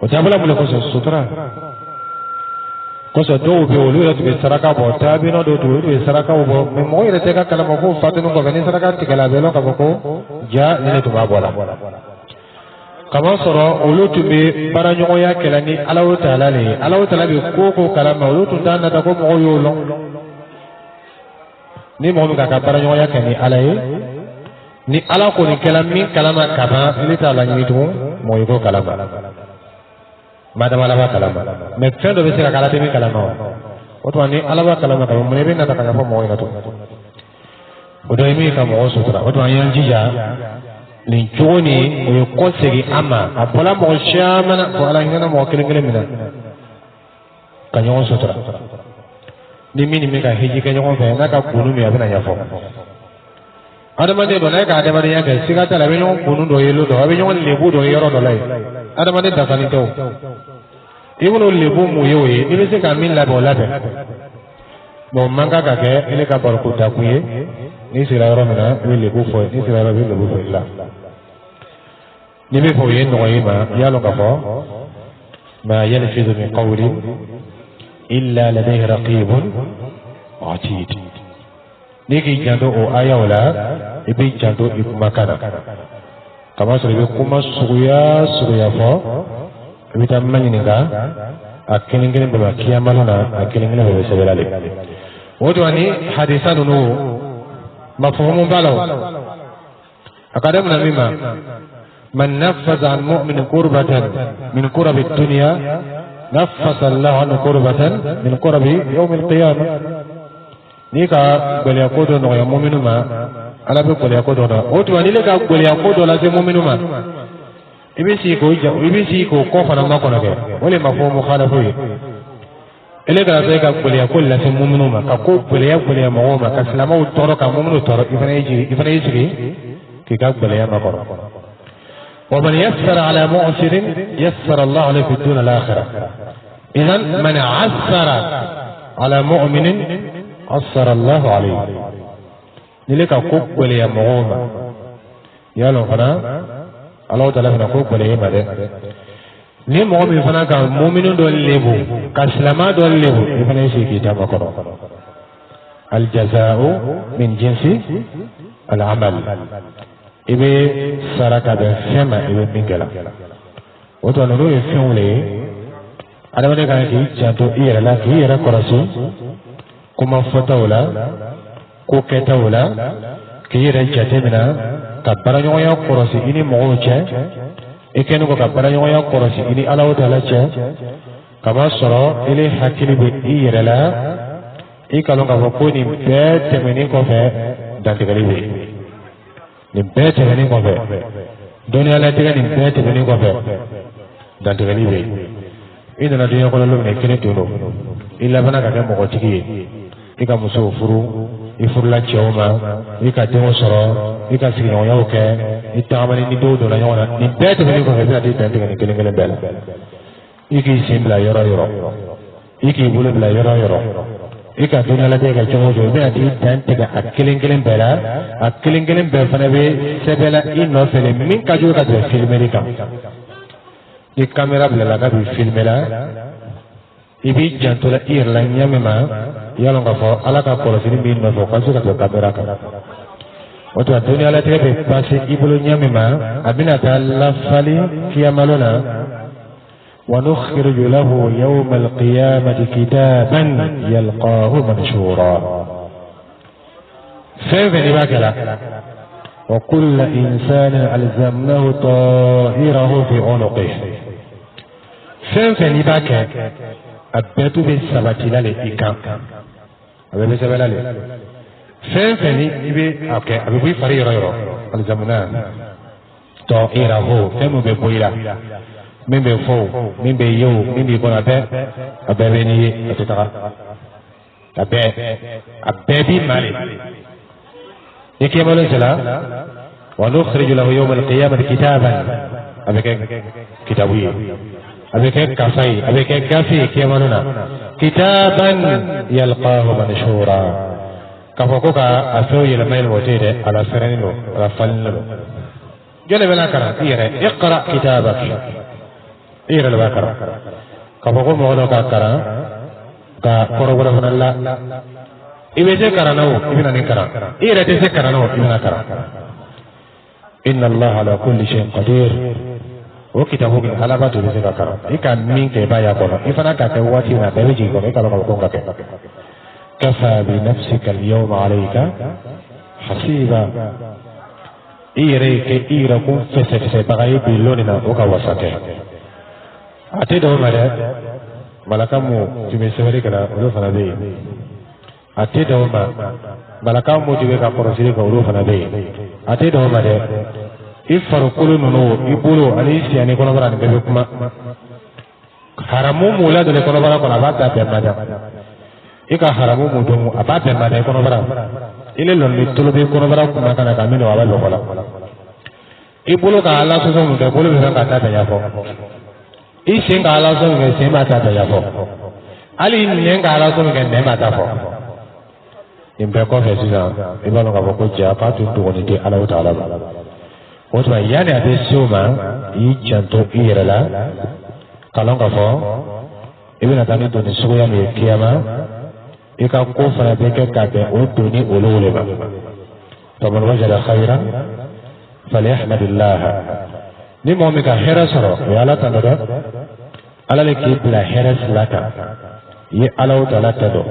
وتابلا بلو كوسو سترا كوسو دو بيولو يرتو بسرك بو تابينو دو دو بسرك بو ممو يرتكا كلمة فو فاتنو كفني سرك تكلا بيلو كبكو جا لنتو بابولا kama sɔrɔ olu tun bɛ baaraɲɔgɔnya kɛlɛ ni Alahu Taala le ye. Alahu Taala bɛ ko o ko kalama olu tun t'a nata ko mɔgɔw y'o lɔn. Ni mɔgɔ min ka ka baaraɲɔgɔnya kɛ ni Ala ye, ni Ala kɔni kɛla min kalama kaban i bɛ t'a laɲini tugun mɔgɔ ye ko kalama. Madama Ala b'a kalama, mais fɛn dɔ bɛ se ka kɛ Ala tɛ min kalama o tuma ni Ala b'a kalama kaban mun i bɛ nata ka ɲɛfɔ mɔgɔw ɲɛna tugun. O dɔ ye min ka mɔgɔ sutura o tuma an y'an jija nin cogo ni o ye kɔ segin an ma a bɔla mɔgɔ caman na fo Ala hinɛna mɔgɔ kelen kelen min na ka ɲɔgɔn sutura ni min ni min ka hiji kɛ ɲɔgɔn fɛ n'a ka kunu min a bɛna ɲɛfɔ adamaden dɔ n'a ye ka adamadenya kɛ siga t'a la a bɛ ɲɔgɔn kunu dɔ ye dɔ a bɛ ɲɔgɔn lebu dɔ ye yɔrɔ dɔ la ye adamaden dafalen tɛ o i bɛn'o lebu mun ye o ye i bɛ se ka min labɛn o labɛn bon man kan ka kɛ e ne ka baro ko dakun ye n'i sera yɔrɔ min na i bɛ lebu fɔ n'i sera yɔrɔ min i bɛ lebu fɔ i la n'i bɛ fɔ o ye nɔgɔ ye ma i y'a dɔn ka fɔ ma yalfizu min qawlin illa ladayhi raqibun atid n'i k'i janto o ayaw la i b'i janto i kumakan na kamasɔrɔ i bɛ kuma suguya suguya fɔ i bɛ taa ma ɲininka a kelen kelen bɛɛ ma kiyamalo na a kelen kelen bɛɛ bɛ sɛbɛnna de o tuma ni hadisa ninnu mafhumu b'a la o a ka daminɛ min ma man nafasa an mu'min kurbatan min kurabi dunya nafasa Allahu anhu kurbatan min kurabi yawm al-qiyamah ni ka gbɛlɛya ko dɔ nɔgɔya mu'minu ma Ala bɛ gbɛlɛya ko dɔ la o tuma ni ne ka gbɛlɛya ko dɔ lase mu'minu ma i bɛ sigi k'o kɔ fana makɔnɔ kɛ o de mafhumu mukhalafu ye ele kana se ka gbɛlɛya ko lase mu'minu ma ka ko gbɛlɛya mɔgɔw ma ka silamɛw tɔɔrɔ ka mu'minu tɔɔrɔ i fana y'i sigi k'i ka gbɛlɛya makɔnɔ ومن يسر على معسر يسر الله عليه في الدنيا والآخرة إذن من عسر على مؤمن عسر الله عليه نلك كوك ولي مغوما يا لو فنا الله تعالى فنا كوك ولي مدى ni mɔgɔ min fana ka muminu dɔ lebu ka silama dɔ lebu i fana y'i k'i taama kɔrɔ aljazau min jinsi al'amal i bɛ sara ka bɛn fɛn ma i bɛ min kɛ la o tuma ninnu ye fɛnw de ye adamaden kan k'i janto i yɛrɛ la k'i yɛrɛ kɔlɔsi kuma fɔtaw la ko kɛtaw la k'i yɛrɛ jatemina ka baaraɲɔgɔnya kɔlɔsi i ni mɔgɔw cɛ i kɛlen ko ka baaraɲɔgɔnya kɔlɔsi i ni Alahu Taala cɛ kama sɔrɔ i ni hakili bɛ i yɛrɛ la i ka dɔn k'a fɔ ko nin bɛɛ tɛmɛnen kɔfɛ dantigɛli bɛ yen nin bɛɛ tɛmɛnen kɔfɛ dɔnniya latigɛ nin bɛɛ tɛmɛnen kɔfɛ dantigɛli bɛ yen i nana dunuya kɔnɔ don min na i kelen to don i labanna ka kɛ mɔgɔtigi ye i ka musow furu i furula cɛw ma i ka denw sɔrɔ i ka sigiɲɔgɔnyaw kɛ i tagamani ni dɔw donna ɲɔgɔn na nin bɛɛ tɛmɛnen kɔfɛ i bɛna t'i dantigɛ nin kelen kelen bɛɛ la i k'i sen bila yɔrɔ yɔrɔ i k'i bolo bila yɔrɔ yɔrɔ i ka dunuya latigɛ kɛ cogo o cogo i bɛna t'i dantigɛ a kelen kelen bɛɛ la a kelen kelen bɛɛ fana bɛ sɛbɛnna i nɔfɛ de min ka jugu ka tɛmɛ filimeli kan ni kamera bilala ka bi filmé la i b'i janto la i yɛrɛ la ɲɛ min ma i y'a dɔn k'a fɔ Ala ka kɔlɔsili b'i nɔfɛ o ka se ka tɛmɛ kamera kan o tuma dɔnniya latigɛ bɛ passé i bolo ɲɛ min ma a bɛna taa lafali kiyamalo la wa nukhriju lahu yawma al-qiyamati kitaban yalqahu manshura fɛn fɛn i b'a kɛ la wa kulla insanin alzamnahu ta'irahu fi unuqihi fɛn fɛn n'i b'a kɛ a bɛɛ tun bɛ sabati la le i kan a bɛɛ bɛ sɛbɛn la le fɛn fɛn ni i bɛ a kɛ a bɛ bɔ i fari yɔrɔ yɔrɔ alizamuna ta'irahu fɛn min bɛ bɔ i la min bɛ fɔ o min bɛ ye o min b'i kɔnɔ a bɛɛ bɛ n'i ye a tɛ taga a bɛɛ b'i ma le i kiyamalo sera wa nukhriju lahu yawma al-qiyamati kitaban a bɛ kɛ kitabu ye a bɛ kɛ kafa ye a bɛ kɛ gafe ye kiyamalo na kitaban yalqahu manshura k'a fɔ ko ka a fɛnw yɛlɛma yɛlɛma o tɛ ye dɛ a la fɛrɛnnen don a la falennen don jɔnni bɛ n'a kalan i yɛrɛ iqra kitabak i yɛrɛ de b'a kalan k'a fɔ ko mɔgɔ dɔ k'a kalan ka kɔrɔ wɛrɛ fana la i bɛ se kalan na o i bɛ na nin kalan i yɛrɛ tɛ se kalan na o i bɛ na kalan inna Allah ala kulli shay'in qadir o kitabu ke halaba to be ka kara ika min ke baya ko ifana ka ke wati na be ji ko ka ko ka ke kafa bi nafsika al-yawma alayka hasiba ire ke ira ko fese bagai biloni na o ka wasate ate do mare malakamu timesewere kana o fana be ate do ma malakamu tibe ka korosire ka o fana be ate do mare ifaru kulu nunu ibulu alisi ani kono bara ngebe kuma haramu mula dole kono bara kono abata pe mada ika haramu mudumu abata mada kono bara ile lonni tulubi kono bara kuma kana kamino wala lokola ibulu ka ala so so mudo bulu be ka ta ya fo isin ka ala so nge sema ta ya fo ali nyen ka ala so nge ne mata fo imbe ko fe sisa ibalo ka ko ja pa tu to ni ala taala Otuma yani abe soma yi janto irala kalon ka fo ibe na tani doni suya ni kiyama ika ko fara be ke ka be o doni olole ba to man wajada khairan falyahmadillah ni mo mi ka hera soro ya ala tanada ala le ki bla hera salata yi ala o tala tado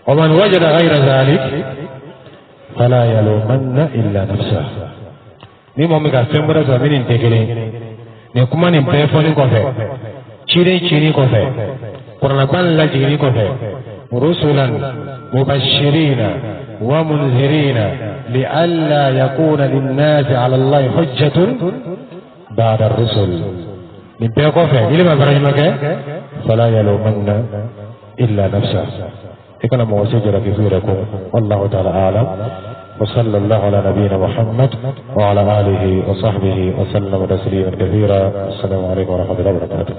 o man wajada ghayra zalik fala yalumanna illa nafsahu ni mo mi ka fembura so mi ni tegele ne kuma ni pe fo ni ko fe chiri ko fe qur'an ban la jiri ko fe rusulan mubashirina wa munzirina li alla yakuna lin-nasi 'ala allahi hujjatun ba'da ar-rusul ni pe ko fe ile ma barajima ke fala yalumanna illa nafsa ikana mo sejara ke fira ko wallahu ta'ala a'lam وصلى الله على نبينا محمد وعلى آله وصحبه وسلم تسليما كثيرا. السلام عليكم ورحمة الله وبركاته.